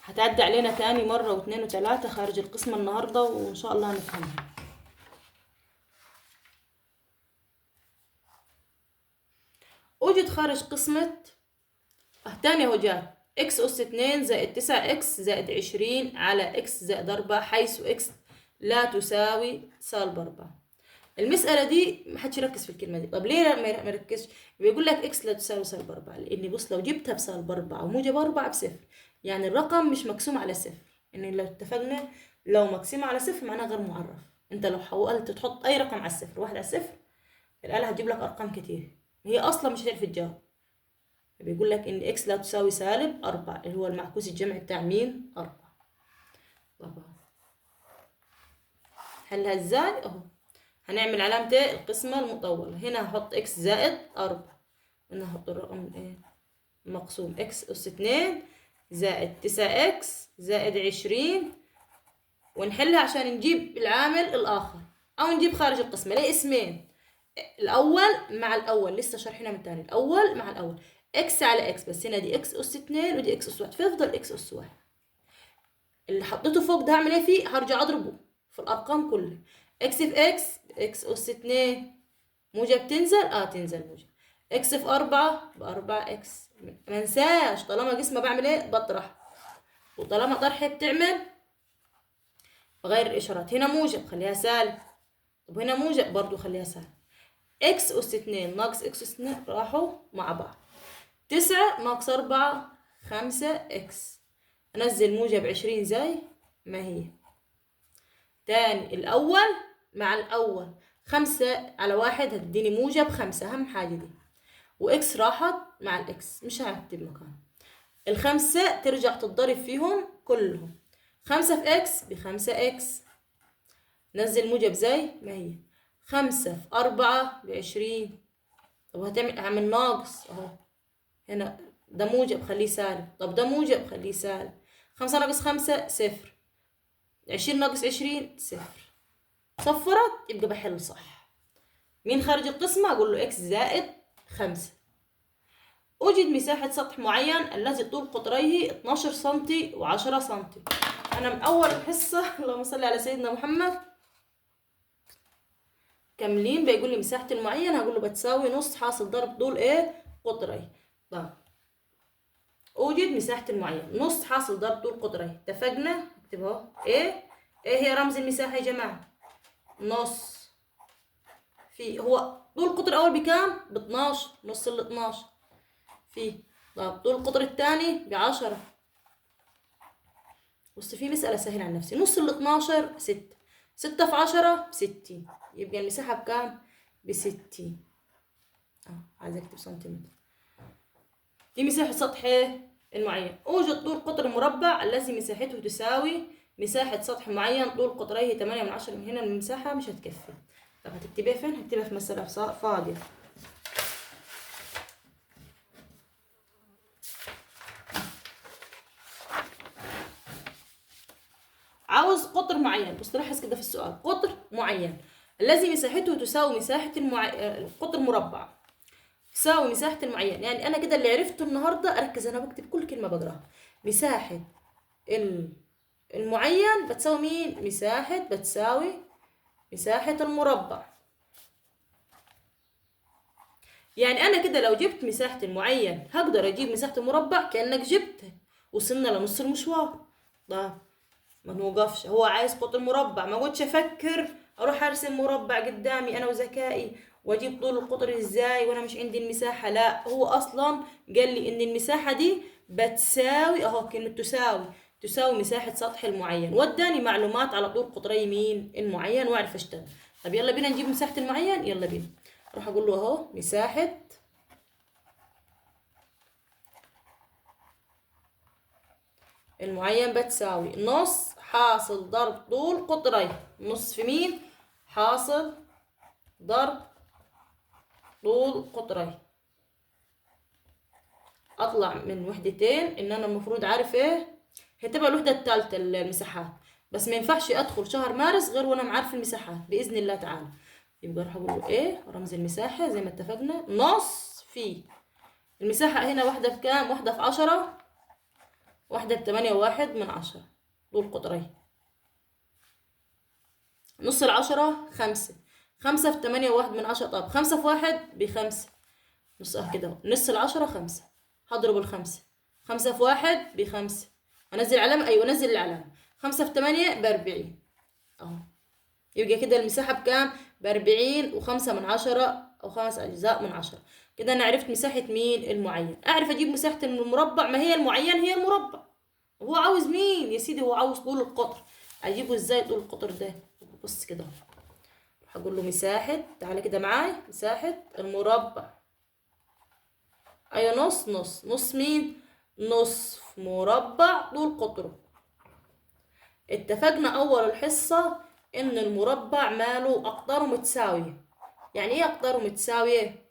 هتعدي علينا تاني مرة واثنين وثلاثة خارج القسمة النهاردة، وان شاء الله هنفهمها. اوجد خارج قسمة تاني اهو جات اكس اس 2 زائد 9 اكس زائد 20 على اكس زائد 4 حيث اكس لا تساوي سالب 4. المسألة دي محدش يركز في الكلمة دي. طب ليه ما يركزش؟ بيقول لك اكس لا تساوي سالب 4، لان بص لو جبتها بسالب 4 وموجب 4 بصفر، يعني الرقم مش مقسوم على صفر. ان لو اتفقنا لو مقسوم على صفر معناه غير معرف. انت لو حاولت تحط اي رقم على الصفر، واحد على الصفر، الآلة هتجيب لك ارقام كتير، هي اصلا مش هتعرف تجاوب. بيقول لك ان اكس لا تساوي سالب 4 اللي هو المعكوس الجمعي بتاع مين؟ 4. طبعا حلها ازاي؟ اهو هنعمل علامة ايه؟ القسمة المطولة. هنا هحط اكس زائد 4، هنا هحط الرقم ايه؟ مقسوم اكس اس 2 زائد 9 اكس زائد 20، ونحلها عشان نجيب العامل الآخر أو نجيب خارج القسمة. ليه اسمين؟ الأول مع الأول، لسه شارحينها من تاني. الأول مع الأول، اكس على اكس، بس هنا دي اكس اس 2 ودي اكس اس 1، فيفضل اكس اس 1. اللي حطيته فوق ده هعمل ايه فيه؟ هرجع اضربه في الارقام كلها. اكس في اكس اكس اس 2، موجب تنزل تنزل موجب. اكس في 4 ب4 اكس. ما انساش طالما قسمه بعمل ايه؟ بطرح. وطالما طرح بتعمل بغير الاشارات. هنا موجب خليها سالب، طب هنا موجب برضو خليها سالب. اكس اس 2 ناقص اكس اس 2 راحوا مع بعض. 9 ناقص 4 5 اكس. انزل موجب 20 زي ما هي. تاني الأول مع الأول، 5 على 1 هتديني موجب 5، أهم حاجة دي. وإكس راحت مع الإكس، مش هكتب مكان. الخمسة ترجع تتضرب فيهم كلهم. 5 في إكس ب5 إكس، نزل موجب زي ما هي. 5 في 4 ب20. طب هعمل ناقص أهو. هنا ده موجب خليه سالب، طب ده موجب خليه سالب. 5 ناقص 5 صفر. 20 ناقص 20 صفر. صفرت يبقى بحل صح. مين خارج القسمة؟ أقول له إكس زائد 5. أوجد مساحة سطح معين الذي طول قطريه 12 سنتي و10 سنتي. أنا من أول الحصة اللهم صل على سيدنا محمد كاملين بيقول لي مساحة المعين، هقول له بتساوي نص حاصل ضرب طول إيه؟ قطريه. طيب أوجد مساحة المعين نص حاصل ضرب طول قطريه. اتفقنا؟ اكتب أهو إيه هي رمز المساحة يا جماعة؟ نص. في هو طول القطر الاول بكام؟ ب12، نص ال 12 في. طب طول القطر الثاني ب10. بص في مسألة سهلة عن نفسي. نص ال 12 6، 6 في 10 ب60، يبقى المساحة بكام؟ ب60. عايزة اكتب سنتيمتر. دي مساحة سطح المعين. اوجد طول قطر مربع الذي مساحته تساوي مساحة سطح معين طول قطريه 8/10. من هنا المساحة مش هتكفي. طب هتكتبيها فين؟ هكتبها في مسألة فاضية. عاوز قطر معين، بص لاحظ كده في السؤال، قطر معين الذي مساحته تساوي مساحة قطر مربع تساوي مساحة المعين. يعني أنا كده اللي عرفته النهاردة، أركز أنا بكتب كل كلمة بقراها. مساحة المعين بتساوي مين؟ بتساوي مساحة المربع. يعني أنا كده لو جبت مساحة المعين هقدر أجيب مساحة المربع كأنك جبته. وصلنا لنص المشوار. طيب ما نوقفش، هو عايز قطر مربع، ما قلتش أفكر أروح أرسم مربع قدامي أنا وذكائي وأجيب طول القطر إزاي وأنا مش عندي المساحة. لا، هو أصلا قال لي إن المساحة دي بتساوي، أهو كلمة تساوي مساحة سطح المعين، وداني معلومات على طول قطري مين؟ المعين، وأعرف أشتغل. طب يلا بينا نجيب مساحة المعين، يلا بينا. راح أقول له أهو مساحة المعين بتساوي نص حاصل ضرب طول قطرين. نص في مين؟ حاصل ضرب طول قطرين. اطلع من وحدتين ان انا المفروض عارف ايه هتبقى الوحده الثالثه المساحات، بس ما ينفعش ادخل شهر مارس غير وانا معرف المساحات باذن الله تعالى. يبقى راح اقول له ايه رمز المساحه زي ما اتفقنا نص في المساحه. هنا واحده بكام؟ واحده في 10، واحده ب8.1 طول قطرين. نص ال10 5، 5 في 8.1. طب 5 في 1 ب5. نص كده، نص ال10 5، هضرب الخمسة. 5 في 1 ب5. انزل علامة، ايوه نزل العلامة. 5 في 8 ب40 اهو. يبقى كده المساحة بكام؟ ب40.5 او 5 أجزاء من 10. كده انا عرفت مساحة مين؟ المعين. اعرف اجيب مساحة المربع، ما هي المعين هي المربع. هو عاوز مين يا سيدي؟ هو عاوز طول القطر. اجيبه ازاي طول القطر ده؟ بص كده، هقول له مساحة، تعالى كده معاي، مساحة المربع. ايوه نص مين؟ نصف مربع طول قطره. اتفقنا اول الحصة ان المربع ماله اقطاره متساوية. يعني ايه اقطاره متساوية؟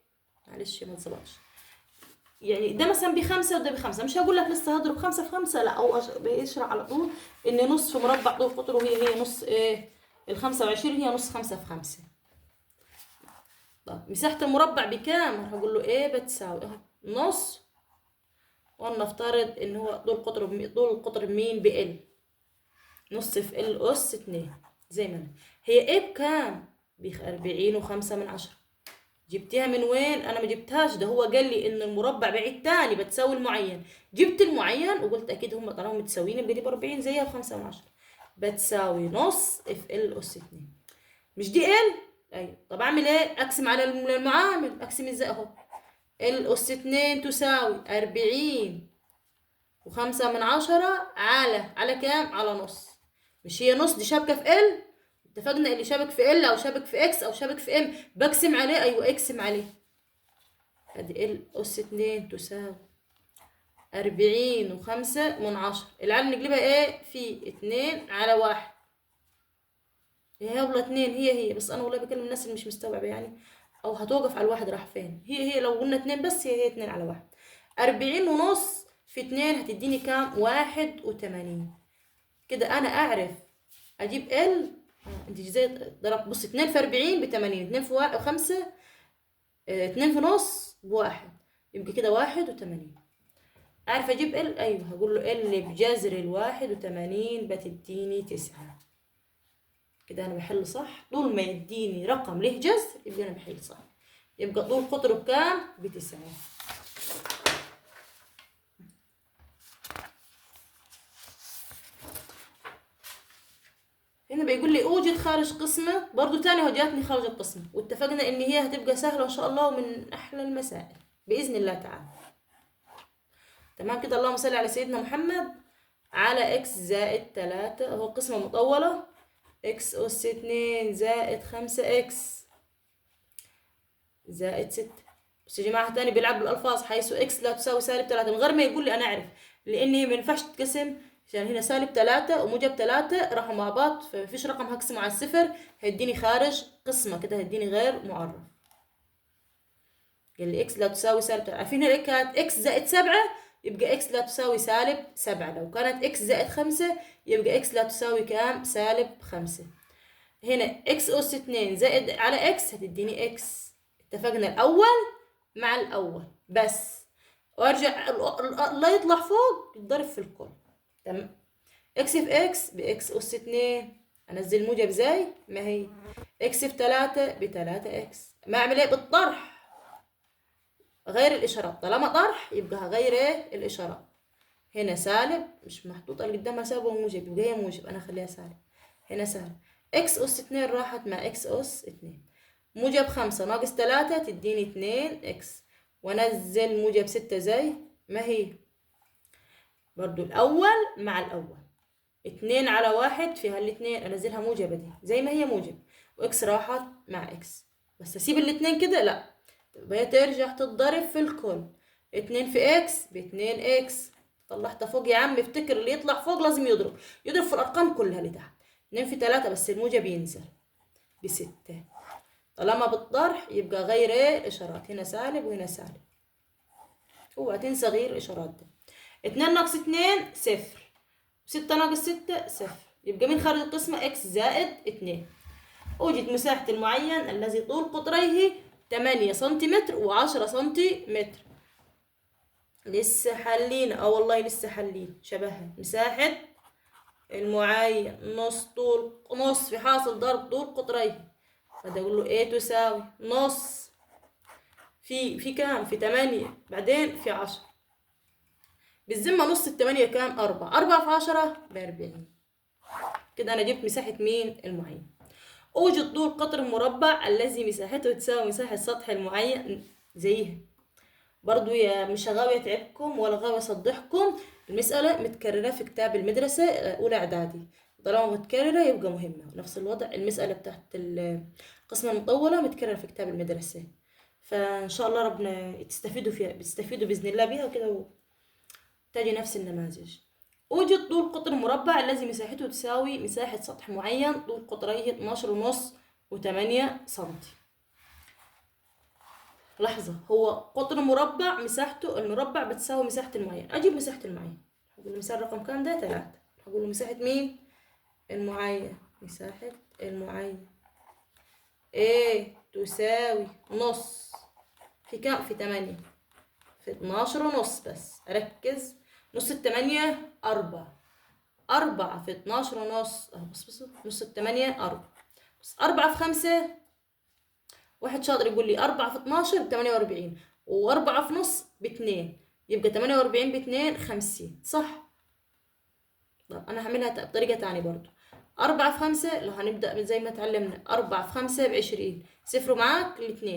معلش ما تظبطش. يعني ده مثلا ب5 وده ب5، مش هقول لك لسه هضرب 5 في 5، لا، او بيشرح على طول ان نصف مربع طول قطره هي نص ايه؟ ال25 هي نص 5 في 5. طب مساحة المربع بكام؟ هقول له ايه بتساوي اهو نص، ونفترض ان هو طول القطر مين؟ بال نص في ال أس 2 زي ما أنا. هي ايه بكام؟ ب40.5. جبتها من وين؟ أنا ما جبتهاش، ده هو قال لي إن المربع بعيد تاني بتساوي المعين. جبت المعين وقلت أكيد هم طالما متساويين يبقى دي ب40 زيها ب5. بتساوي نص في ال أس 2. مش دي ال؟ أيوة. طب أعمل إيه؟ أقسم على المعامل. أقسم إزاي؟ أهو ال أس 2 تساوي 40.5 على كام؟ على نص. مش هي نص دي شابكة في ال؟ اتفقنا اللي شابك في ال او شابك في اكس او شابك في ام بقسم عليه. ايوه اقسم عليه. ادي ال أس 2 تساوي 40.5. العالم نقلبها ايه؟ في 2/1. هي ولا 2 هي بس انا والله بكلم الناس اللي مش مستوعبة يعني، او هتوقف على الواحد راح فين. هي لو قلنا 2 بس هي 2/1. 40.5 في 2 هتديني كام؟ 81. كده انا اعرف اجيب ال. انت ازاي ضربت؟ بص 2 في 40 ب80، 2 في 5، 2 في نص ب1، يبقى كده 81. عارف اجيب ال؟ ايوه هقول له ال بجذر ال81 بتديني 9. كده انا بحل صح. طول ما يديني رقم له جذر يبقى انا بحل صح. يبقى طول قطره بكام؟ ب9. هنا بيقول لي اوجد خارج قسمة، برضو تاني هو جاتني خارج القسمة، واتفقنا ان هي هتبقى سهلة ان شاء الله ومن احلى المسائل باذن الله تعالى. تمام كده، اللهم صل على سيدنا محمد. على اكس زائد 3 اهو قسمة مطولة، اكس اس 2 زائد 5 اكس زائد 6. بس يا جماعة تاني بيلعب بالالفاظ، حيث اكس لا تساوي -3 من غير ما يقول لي انا اعرف، لان هي ما ينفعش تتقسم عشان هنا -3 وموجب 3 راحوا مع بعض، فمفيش رقم هقسمه على الصفر هيديني خارج قسمة، كده هيديني غير معرف. قال لي اكس لا تساوي -3. عارفين هنا كانت اكس زائد 7 يبقى اكس لا تساوي -7. لو كانت اكس زائد 5 يبقى اكس لا تساوي كام؟ -5. هنا اكس اس 2 زائد على اكس هتديني اكس. اتفقنا الاول مع الاول بس، وارجع الله يطلع فوق يتضرب في الكل. تمام. اكس في اكس باكس اس 2. انزل موجب زي ما هي. اكس في 3 ب3 اكس. ما اعمل ايه بالطرح؟ غير الاشارات. طالما طرح يبقى هغير ايه الاشارات. هنا سالب مش محطوطه اللي قدامها سالب وموجب، يبقى هي موجب، انا اخليها سالب. هنا سالب. اكس اس 2 راحت مع اكس اس 2. موجب 5 ناقص 3 تديني 2 اكس. وانزل موجب 6 زي ما هي. برضو الاول مع الاول. 2 على 1 فيها الاتنين، انزلها موجبة دي زي ما هي موجب. واكس راحت مع اكس. بس اسيب الاتنين كده؟ لا، تبقى ترجع تتضرب في الكل. 2 في اكس ب2 اكس. طلعتها فوق يا عم، افتكر اللي يطلع فوق لازم يضرب في الارقام كلها اللي تحت. 2 في 3 بس الموجب ينزل ب6. طالما بالطرح يبقى غير ايه الاشارات، هنا سالب وهنا سالب. اوعى تنسى غير الاشارات دي. 2 ناقص 2 صفر. 6 ناقص 6 صفر. يبقى من خارج القسمة اكس زائد 2. اوجد مساحة المعين الذي طول قطريه 8 سنتيمتر و10 سنتيمتر. لسه حالين، والله لسه حالين شبهها. مساحة المعين نص في حاصل ضرب طول قطريه. فده اقول له ايه تساوي نص في كام؟ في 8 بعدين في 10. بالذمة نص ال8 كام؟ 4. 4 في 10 ب40. كده انا جبت مساحة مين؟ المعين. اوجد طول قطر مربع الذي مساحته تساوي مساحة سطح المعين زيها. برضو يا مش غاوية تعبكم ولا غاوية صدحكم، المسألة متكررة في كتاب المدرسة أولى إعدادي. طالما متكررة يبقى مهمة. نفس الوضع المسألة بتاعت القسمة المطولة متكررة في كتاب المدرسة. فإن شاء الله ربنا بتستفيدوا بإذن الله بيها وكده، تجي نفس النماذج. اوجد طول قطر مربع الذي مساحته تساوي مساحة سطح معين طول قطريه 12.5 و8 سنتي. لحظة، هو قطر مربع مساحته المربع بتساوي مساحة المعين. أجيب مساحة المعين. هقول له مساحة رقم كام ده؟ 3. هقول له مساحة مين؟ المعين. مساحة المعين ايه تساوي نص في كام؟ في 8 في 12.5. بس أركز، نص ال8 4. 4 في 12.5 بص نص ال8 4. بس 4 في 5. واحد شاطر يقول لي 4 في 12 ب48 و4 في نص ب2. يبقى 48 ب2 50 صح؟ طب أنا هعملها بطريقة تانية برضو. 4 في 5 لو هنبدأ زي ما اتعلمنا 4 في 5 ب20. صفر معاك ال2.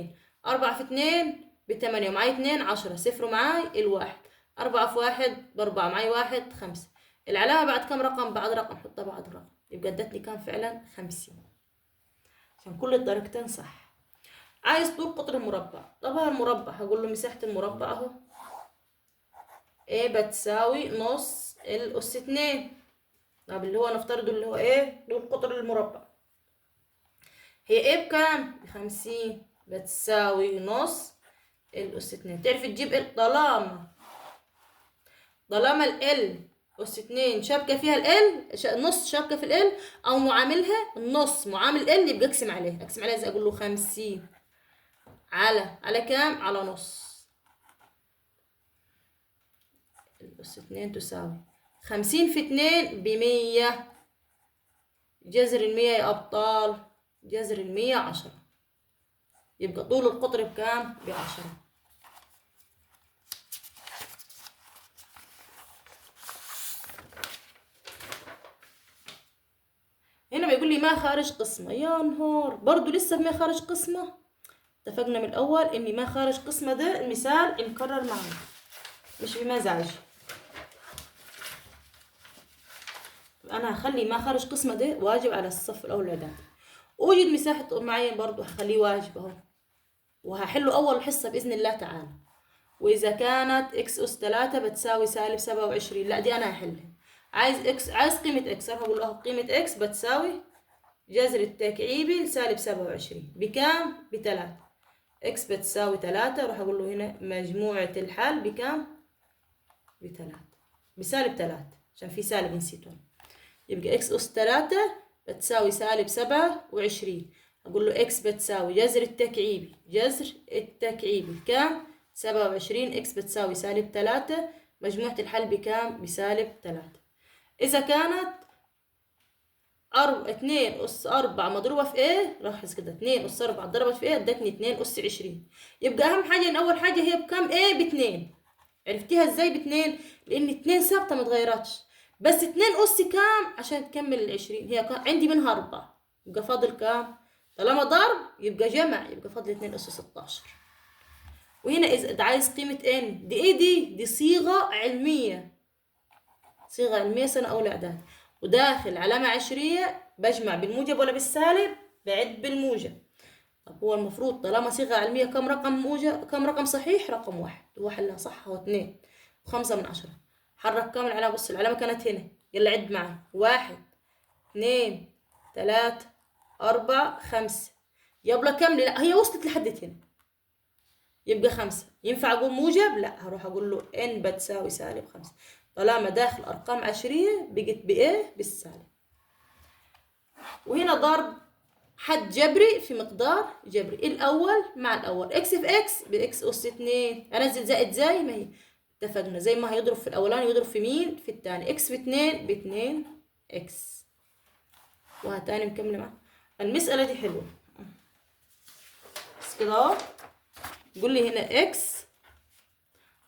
4 في 2 ب8 ومعاي 2 10. صفر معاي الواحد. 4 في 1 ب4 معاي 1 5. العلامة بعد كم رقم؟ بعد رقم، حطها بعد رقم. يبقى ادتني كام فعلا؟ 50. عشان كل الطريقتين صح. عايز طول قطر المربع. طبعا المربع هقول له مساحة المربع اهو ايه بتساوي نص الأس 2. طب اللي هو نفترض اللي هو ايه طول قطر المربع. هي ايه بكام؟ ب50. بتساوي نص الأس 2. تعرف تجيب ايه؟ طالما ال أس 2 شابكة فيها ال نص شابكة في ال أو معاملها النص معامل ال، يبقى اقسم عليها زي أقول له 50 على كام؟ على نص. الأس 2 تساوي 50 في 2 ب100. جذر 100 يا أبطال، جذر 100 10. يبقى طول القطر بكام؟ ب10. هنا بيقول لي ما خارج قسمة. يا نهار، برضو لسه ما خارج قسمة. اتفقنا من الأول إن ما خارج قسمة ده المثال مكرر معانا مش بمزاجي. أنا هخلي ما خارج قسمة ده واجب على الصف الأول الإعدادي. أوجد مساحة معين برضو هخليه واجب أهو، وهحله أول حصة بإذن الله تعالى. وإذا كانت إكس أس 3 بتساوي سالب 27. لا دي أنا هحلها. عايز قيمة إكس. أنا هقول له قيمة إكس بتساوي جذر التكعيبي لسالب 27 بكام؟ ب3. إكس بتساوي 3. راح أقول له هنا مجموعة الحل بكام؟ ب3 بسالب 3 عشان في سالب نسيته. يبقى إكس أس 3 بتساوي سالب 27. أقول له إكس بتساوي جذر التكعيبي كام؟ 27. إكس بتساوي سالب 3. مجموعة الحل بكام؟ بسالب 3. إذا كانت 2 أس 4 مضروبة في إيه، لاحظ كده 2 أس 4 ضربت في إيه ادتني 2 أس 20. يبقى أهم حاجة إن أول حاجة هي بكام؟ إيه، ب2. عرفتيها إزاي ب2؟ لأن 2 ثابتة متغيرتش، بس 2 أس كام عشان تكمل ال20؟ هي عندي منها 4، يبقى فاضل كام؟ طالما ضرب يبقى جمع، يبقى فاضل 2 أس 16. وهنا إذا عايز قيمة إن، دي إيه دي صيغة علمية، صيغة علمية سنة أولى إعداد، وداخل علامة عشرية بجمع بالموجب ولا بالسالب؟ بعد بالموجب. طب هو المفروض طالما صيغة علمية كم رقم موجب، كم رقم صحيح؟ رقم 1. هو حلها صح، هو 2 و5/10. حرك كام العلامة؟ بص العلامة كانت هنا، يلا عد معي. 1 2 3 4 5. يلا كملي، لا هي وصلت لحد هنا، يبقى 5. ينفع أقول موجب؟ لا، هروح أقول له إن بتساوي -5. طالما داخل أرقام عشرية بقت بإيه؟ بالسالب. وهنا ضرب حد جبري في مقدار جبري، الأول مع الأول، إكس في إكس بإكس أس 2. أنزل زائد زي ما هي، اتفقنا زي ما هيضرب في الأولاني يضرب في مين؟ في الثاني. إكس في 2 ب2 إكس، وهتاني مكملة معاه. المسألة دي حلوة، بس كده أهو. قول لي هنا إكس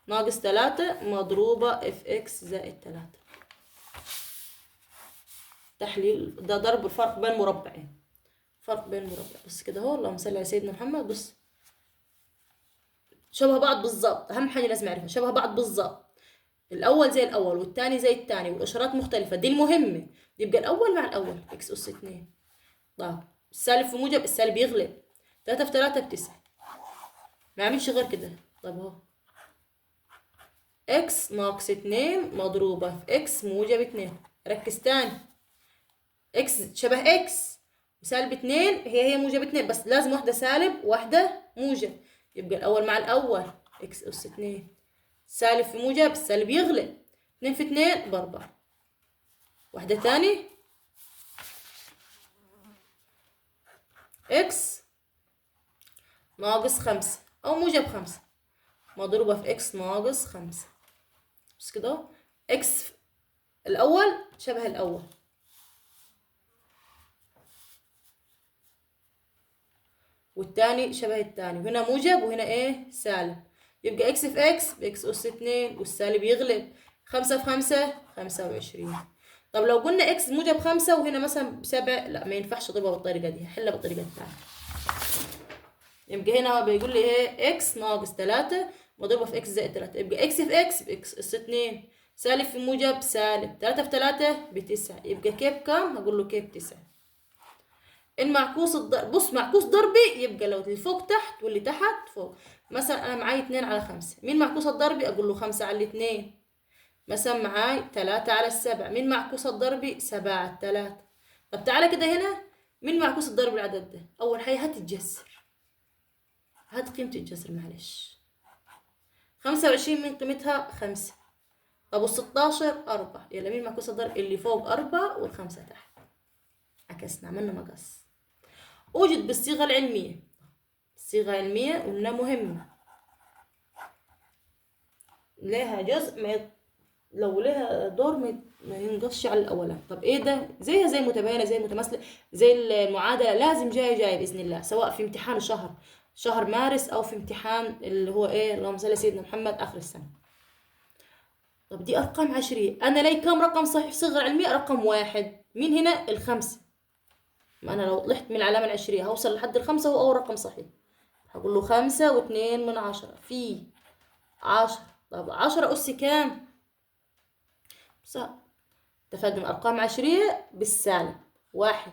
-3 مضروبة في إكس زائد 3. تحليل ده ضرب الفرق بين مربعين، فرق بين مربع. بص كده اهو، اللهم صل على سيدنا محمد. بص شبه بعض بالظبط، اهم حاجه لازم اعرفها، شبه بعض بالظبط. الاول زي الاول والثاني زي الثاني والاشارات مختلفه، دي المهمه. يبقى الاول مع الاول اكس اس 2. طيب السالب في موجب، السالب يغلب. 3 في 3 ب9، ما اعملش غير كده. طب اهو اكس -2 مضروبه في اكس موجب 2. ركز تاني، اكس شبه اكس وسالب 2، هي موجب 2، بس لازم واحده سالب واحده موجب. يبقى الاول مع الاول اكس اس 2. سالب في موجب، السالب يغلب. 2 في 2 ب4. واحده تاني، اكس -5 او موجب 5 مضروبه في اكس -5. بس كده اكس الاول شبه الاول والتاني شبه التاني، وهنا موجب وهنا ايه؟ سالب. يبقى اكس في اكس باكس اس 2 والسالب يغلب. 5 في 5 25. طب لو قلنا اكس موجب 5 وهنا مثلا ب7، لا ما ينفعش اضربها بالطريقه دي، هحلها بالطريقه الثانيه. يبقى هنا بيقول لي ايه؟ اكس -3 مضروبه في اكس زائد 3. يبقى اكس في اكس باكس اس 2، سالب في موجب سالب. 3 في 3 ب9. يبقى كيب كام؟ هقول له كيب 9. المعكوس الضرب، بص معكوس ضربي يبقى لو اللي فوق تحت واللي تحت فوق. مثلا انا معاي 2/5، مين معكوس الضربي؟ اقول له 5/2. مثلا معاي 3/7، مين معكوس الضربي؟ 7/3. طب تعالى كده هنا، مين معكوس الضرب العدد ده؟ اول حاجه هات الجذر، هات قيمه الجذر معلش. 25 من قيمتها 5. طب وال16 4. يلا مين معكوس الضرب؟ اللي فوق 4 والخمسة تحت. عكسنا، عملنا مقص. اوجد بالصيغه العلميه. الصيغه علميه قلنا مهمه، لها جزء لو لها دور ما ينقصش على الاولاني. طب ايه ده؟ زيها زي متباينه، زي متماثله، زي المعادله، لازم جايه باذن الله، سواء في امتحان شهر مارس او في امتحان اللي هو ايه، اللهم صل على سيدنا محمد، اخر السنه. طب دي ارقام عشريه، انا لي كم رقم صحيح في صيغه علميه؟ رقم 1. مين هنا؟ ال5. ما انا لو طلعت من العلامه العشريه هوصل لحد ال5، هو اول رقم صحيح. هقول له 5.2 في 10. طب 10 أس كام؟ صح، اتفقنا أرقام عشرية بالسالب. 1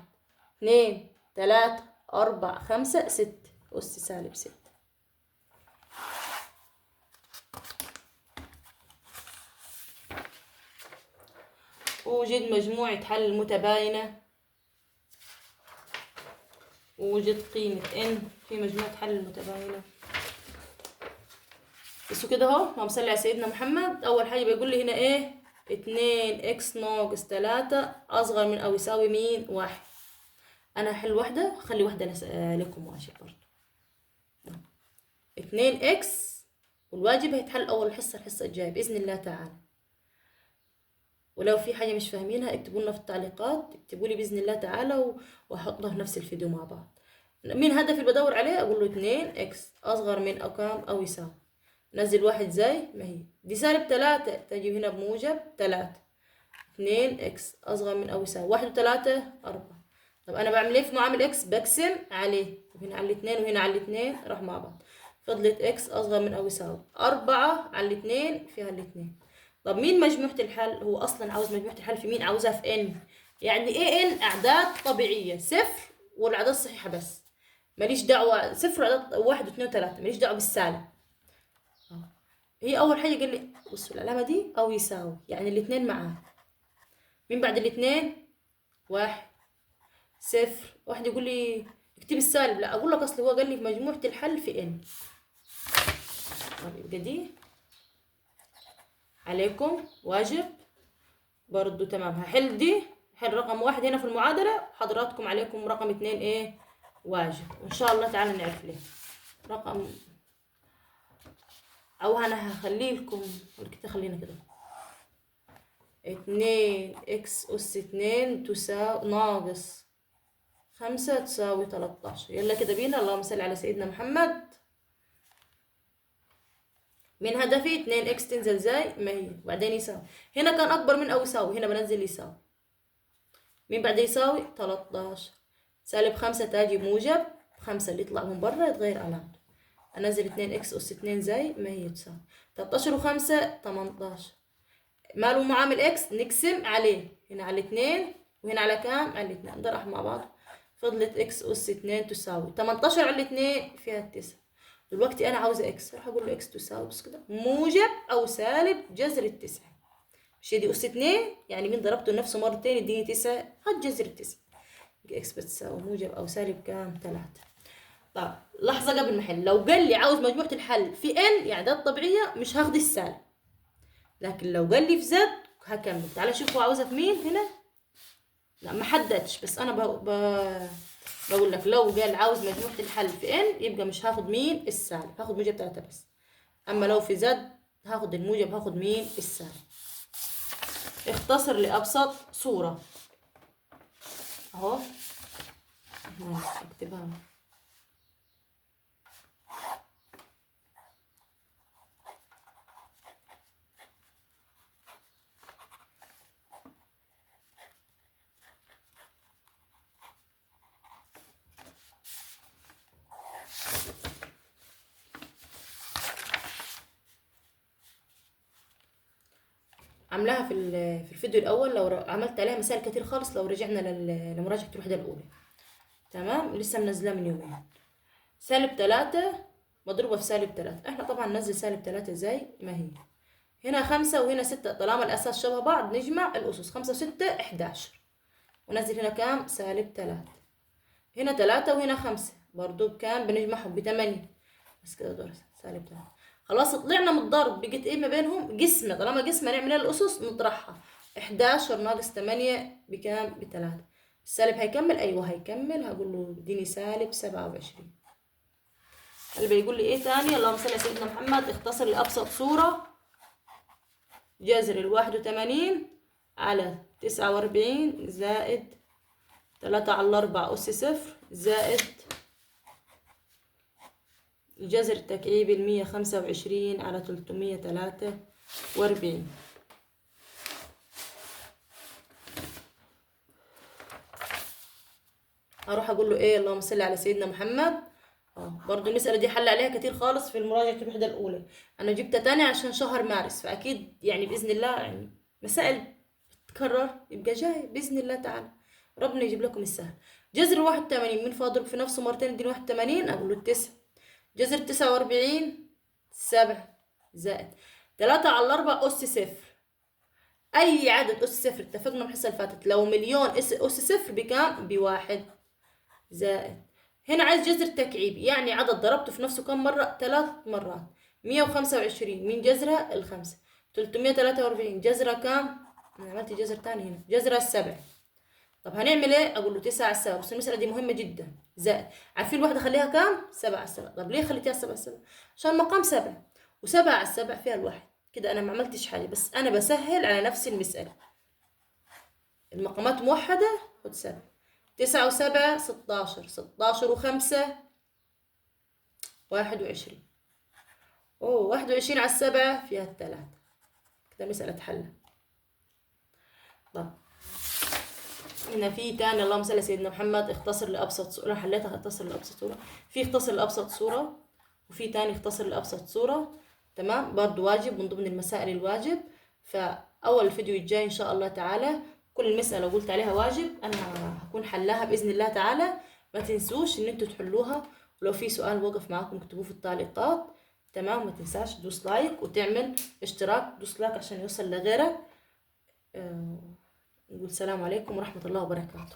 2 3 4 5 6 أس -6. أوجد مجموعة حل متباينة. ووجد قيمة n في مجموعة حل المتباينة. بس كده اهو، اللهم صل على سيدنا محمد. أول حاجة بيقول لي هنا ايه؟ 2x-3 أصغر من أو يساوي مين؟ 1. أنا هحل واحدة وأخلي واحدة لكم واجب برضه. 2x والواجب هيتحل أول حصة الحصة الجاية بإذن الله تعالى. ولو في حاجة مش فاهمينها اكتبوا لنا في التعليقات، اكتبوا لي بإذن الله تعالى وأحطها في نفس الفيديو مع بعض. مين هدفي اللي بدور عليه؟ أقول له 2 إكس أصغر من أو كام أو يساوي. نزل واحد زي ما هي دي سالب 3، تجي هنا بموجب 3. 2 إكس أصغر من أو يساوي 1 و3 4. طب أنا بعمل إيه في معامل إكس؟ بقسم عليه، وهنا على 2 وهنا على 2 راح مع بعض. فضلت إكس أصغر من أو يساوي 4 على 2 فيها 2. طب مين مجموعة الحل؟ هو أصلا عاوز مجموعة الحل في مين؟ عاوزها في إن. يعني إيه إن؟ أعداد طبيعية، صفر والأعداد الصحيحة بس. ماليش دعوة صفر وأعداد 1 و2 و3، ماليش دعوة بالسالب. هي أول حاجة قال لي بصوا العلامة دي أو يساوي، يعني الاتنين معاه. مين بعد الاتنين؟ 1 صفر. واحد يقول لي اكتب السالب، لا أقول لك أصل هو قال لي مجموعة الحل في إن. طب يبقى دي عليكم واجب برضو تمام. هحل دي، حل رقم 1 هنا في المعادلة، حضراتكم عليكم رقم 2 إيه؟ واجب. وإن شاء الله تعالى نعرف ليه رقم، أو أنا هخلي لكم كده، خلينا كده 2 إكس أس 2 تساوي ناقص 5 تساوي 13. يلا كده بينا، اللهم صل على سيدنا محمد. من هدفي 2 إكس تنزل زي ما هي وبعدين يساوي. هنا كان أكبر من أو يساوي، هنا بنزل يساوي. مين بعد يساوي؟ 13. سالب 5 تاجي موجب 5، اللي يطلع من برا يتغير علامته. أنزل 2 إكس أس 2 زي ما هي تساوي 13 و5 18. ماله معامل إكس؟ نقسم عليه، هنا على 2 وهنا على كام؟ على 2. ده راح مع بعض. فضلت إكس أس 2 تساوي 18 على 2 فيها 9. دلوقتي أنا عاوزة إكس، راح أقول له إكس تساوي بس كده موجب أو سالب جذر التسعة. مش دي أس 2 يعني مين ضربته لنفسه مرتين يديني 9، هات جذر التسعة. إكس بتساوي موجب أو سالب كام؟ 3. طب لحظة قبل ما أحل، لو قال لي عاوز مجموعة الحل في إن يعني أعداد طبيعية مش هاخد السالب، لكن لو قال لي في زد هكمل. تعالى شوفوا عاوزها في مين هنا. لا ما حددش، بس أنا بقول لك لو قال عاوز مجموعة الحل في إن يبقى مش هاخد مين؟ السالب، هاخد موجب 3 بس. أما لو في زد هاخد الموجب، هاخد مين؟ السالب. اختصر لأبسط صورة أهو، اكتبها. عاملاها في الفيديو الاول، لو عملت عليها مسائل كتير خالص لو رجعنا لمراجعه الوحده الاولى. تمام، لسه منزلها من يومين. سالب 3 مضروبه في سالب 3، احنا طبعا ننزل سالب 3 زي ما هي. هنا 5 وهنا 6، طالما الاساس شبه بعض نجمع الاسس. 5 و6 11، وننزل هنا كام؟ سالب 3. هنا 3 وهنا 5 برضو بكام؟ بنجمعهم ب8. بس كده دور سالب 3. خلاص طلعنا من الضرب، بقت ايه ما بينهم؟ قسمة. طالما قسمة نعمل ايه؟ الأسس نطرحها. 11 ناقص 8 بكام؟ ب3. السالب هيكمل؟ أيوه هيكمل. هقول له اديني سالب 27. اللي بيقول لي ايه تاني؟ اللهم صل على سيدنا محمد. اختصر لأبسط صورة. جذر 81 على 49 زائد 3 على 4 أس 0 زائد الجذر التكعيبي 125 على 343. هروح اقول له ايه؟ اللهم صل على سيدنا محمد. برضو المسألة دي حل عليها كتير خالص في مراجعة الوحدة الأولى. أنا جبتها تاني عشان شهر مارس، فأكيد يعني بإذن الله يعني مسائل تتكرر يبقى جاي بإذن الله تعالى، ربنا يجيب لكم السهل. جذر 81 مين فاضرب في نفسه مرتين اديني 81، أقول له 9. جذر 49 7 زائد 3 على 4 أس 0. أي عدد أس 0 اتفقنا من الحصة اللي فاتت لو مليون أس 0 بكام؟ ب1 زائد. هنا عايز جذر تكعيبي يعني عدد ضربته في نفسه كم مرة؟ 3 مرات. 125 من جذرها الخمسة. 343 جذرها كام؟ أنا عملت جذر تاني هنا، جذرها 7. طب هنعمل ايه؟ اقول له 9 على 7، بس المسألة دي مهمة جدا. زائد، عارفين الوحدة خليها كام؟ 7 على 7. طب ليه خليتيها 7 على 7؟ عشان مقام 7 و7 على 7 فيها الواحد. كده انا ما عملتش حاجة، بس انا بسهل على نفسي المسألة. المقامات موحدة خد 7. 9 و7 16. 16 و5 21. 21 على 7 فيها 3. كده مسألة حل. طب هنا في تاني اللهم صل على سيدنا محمد، اختصر لأبسط صورة. حليتها اختصر لأبسط صورة. في اختصر لأبسط صورة، وفي تاني اختصر لأبسط صورة. تمام، برضو واجب من ضمن المسائل الواجب. فأول الفيديو الجاي إن شاء الله تعالى كل المسألة قلت عليها واجب أنا هكون حلها بإذن الله تعالى. ما تنسوش إن انتوا تحلوها، ولو في سؤال وقف معاكم اكتبوه في التعليقات. تمام، ما تنساش تدوس لايك وتعمل اشتراك. دوس لايك عشان يوصل لغيرك. نقول السلام عليكم ورحمة الله وبركاته.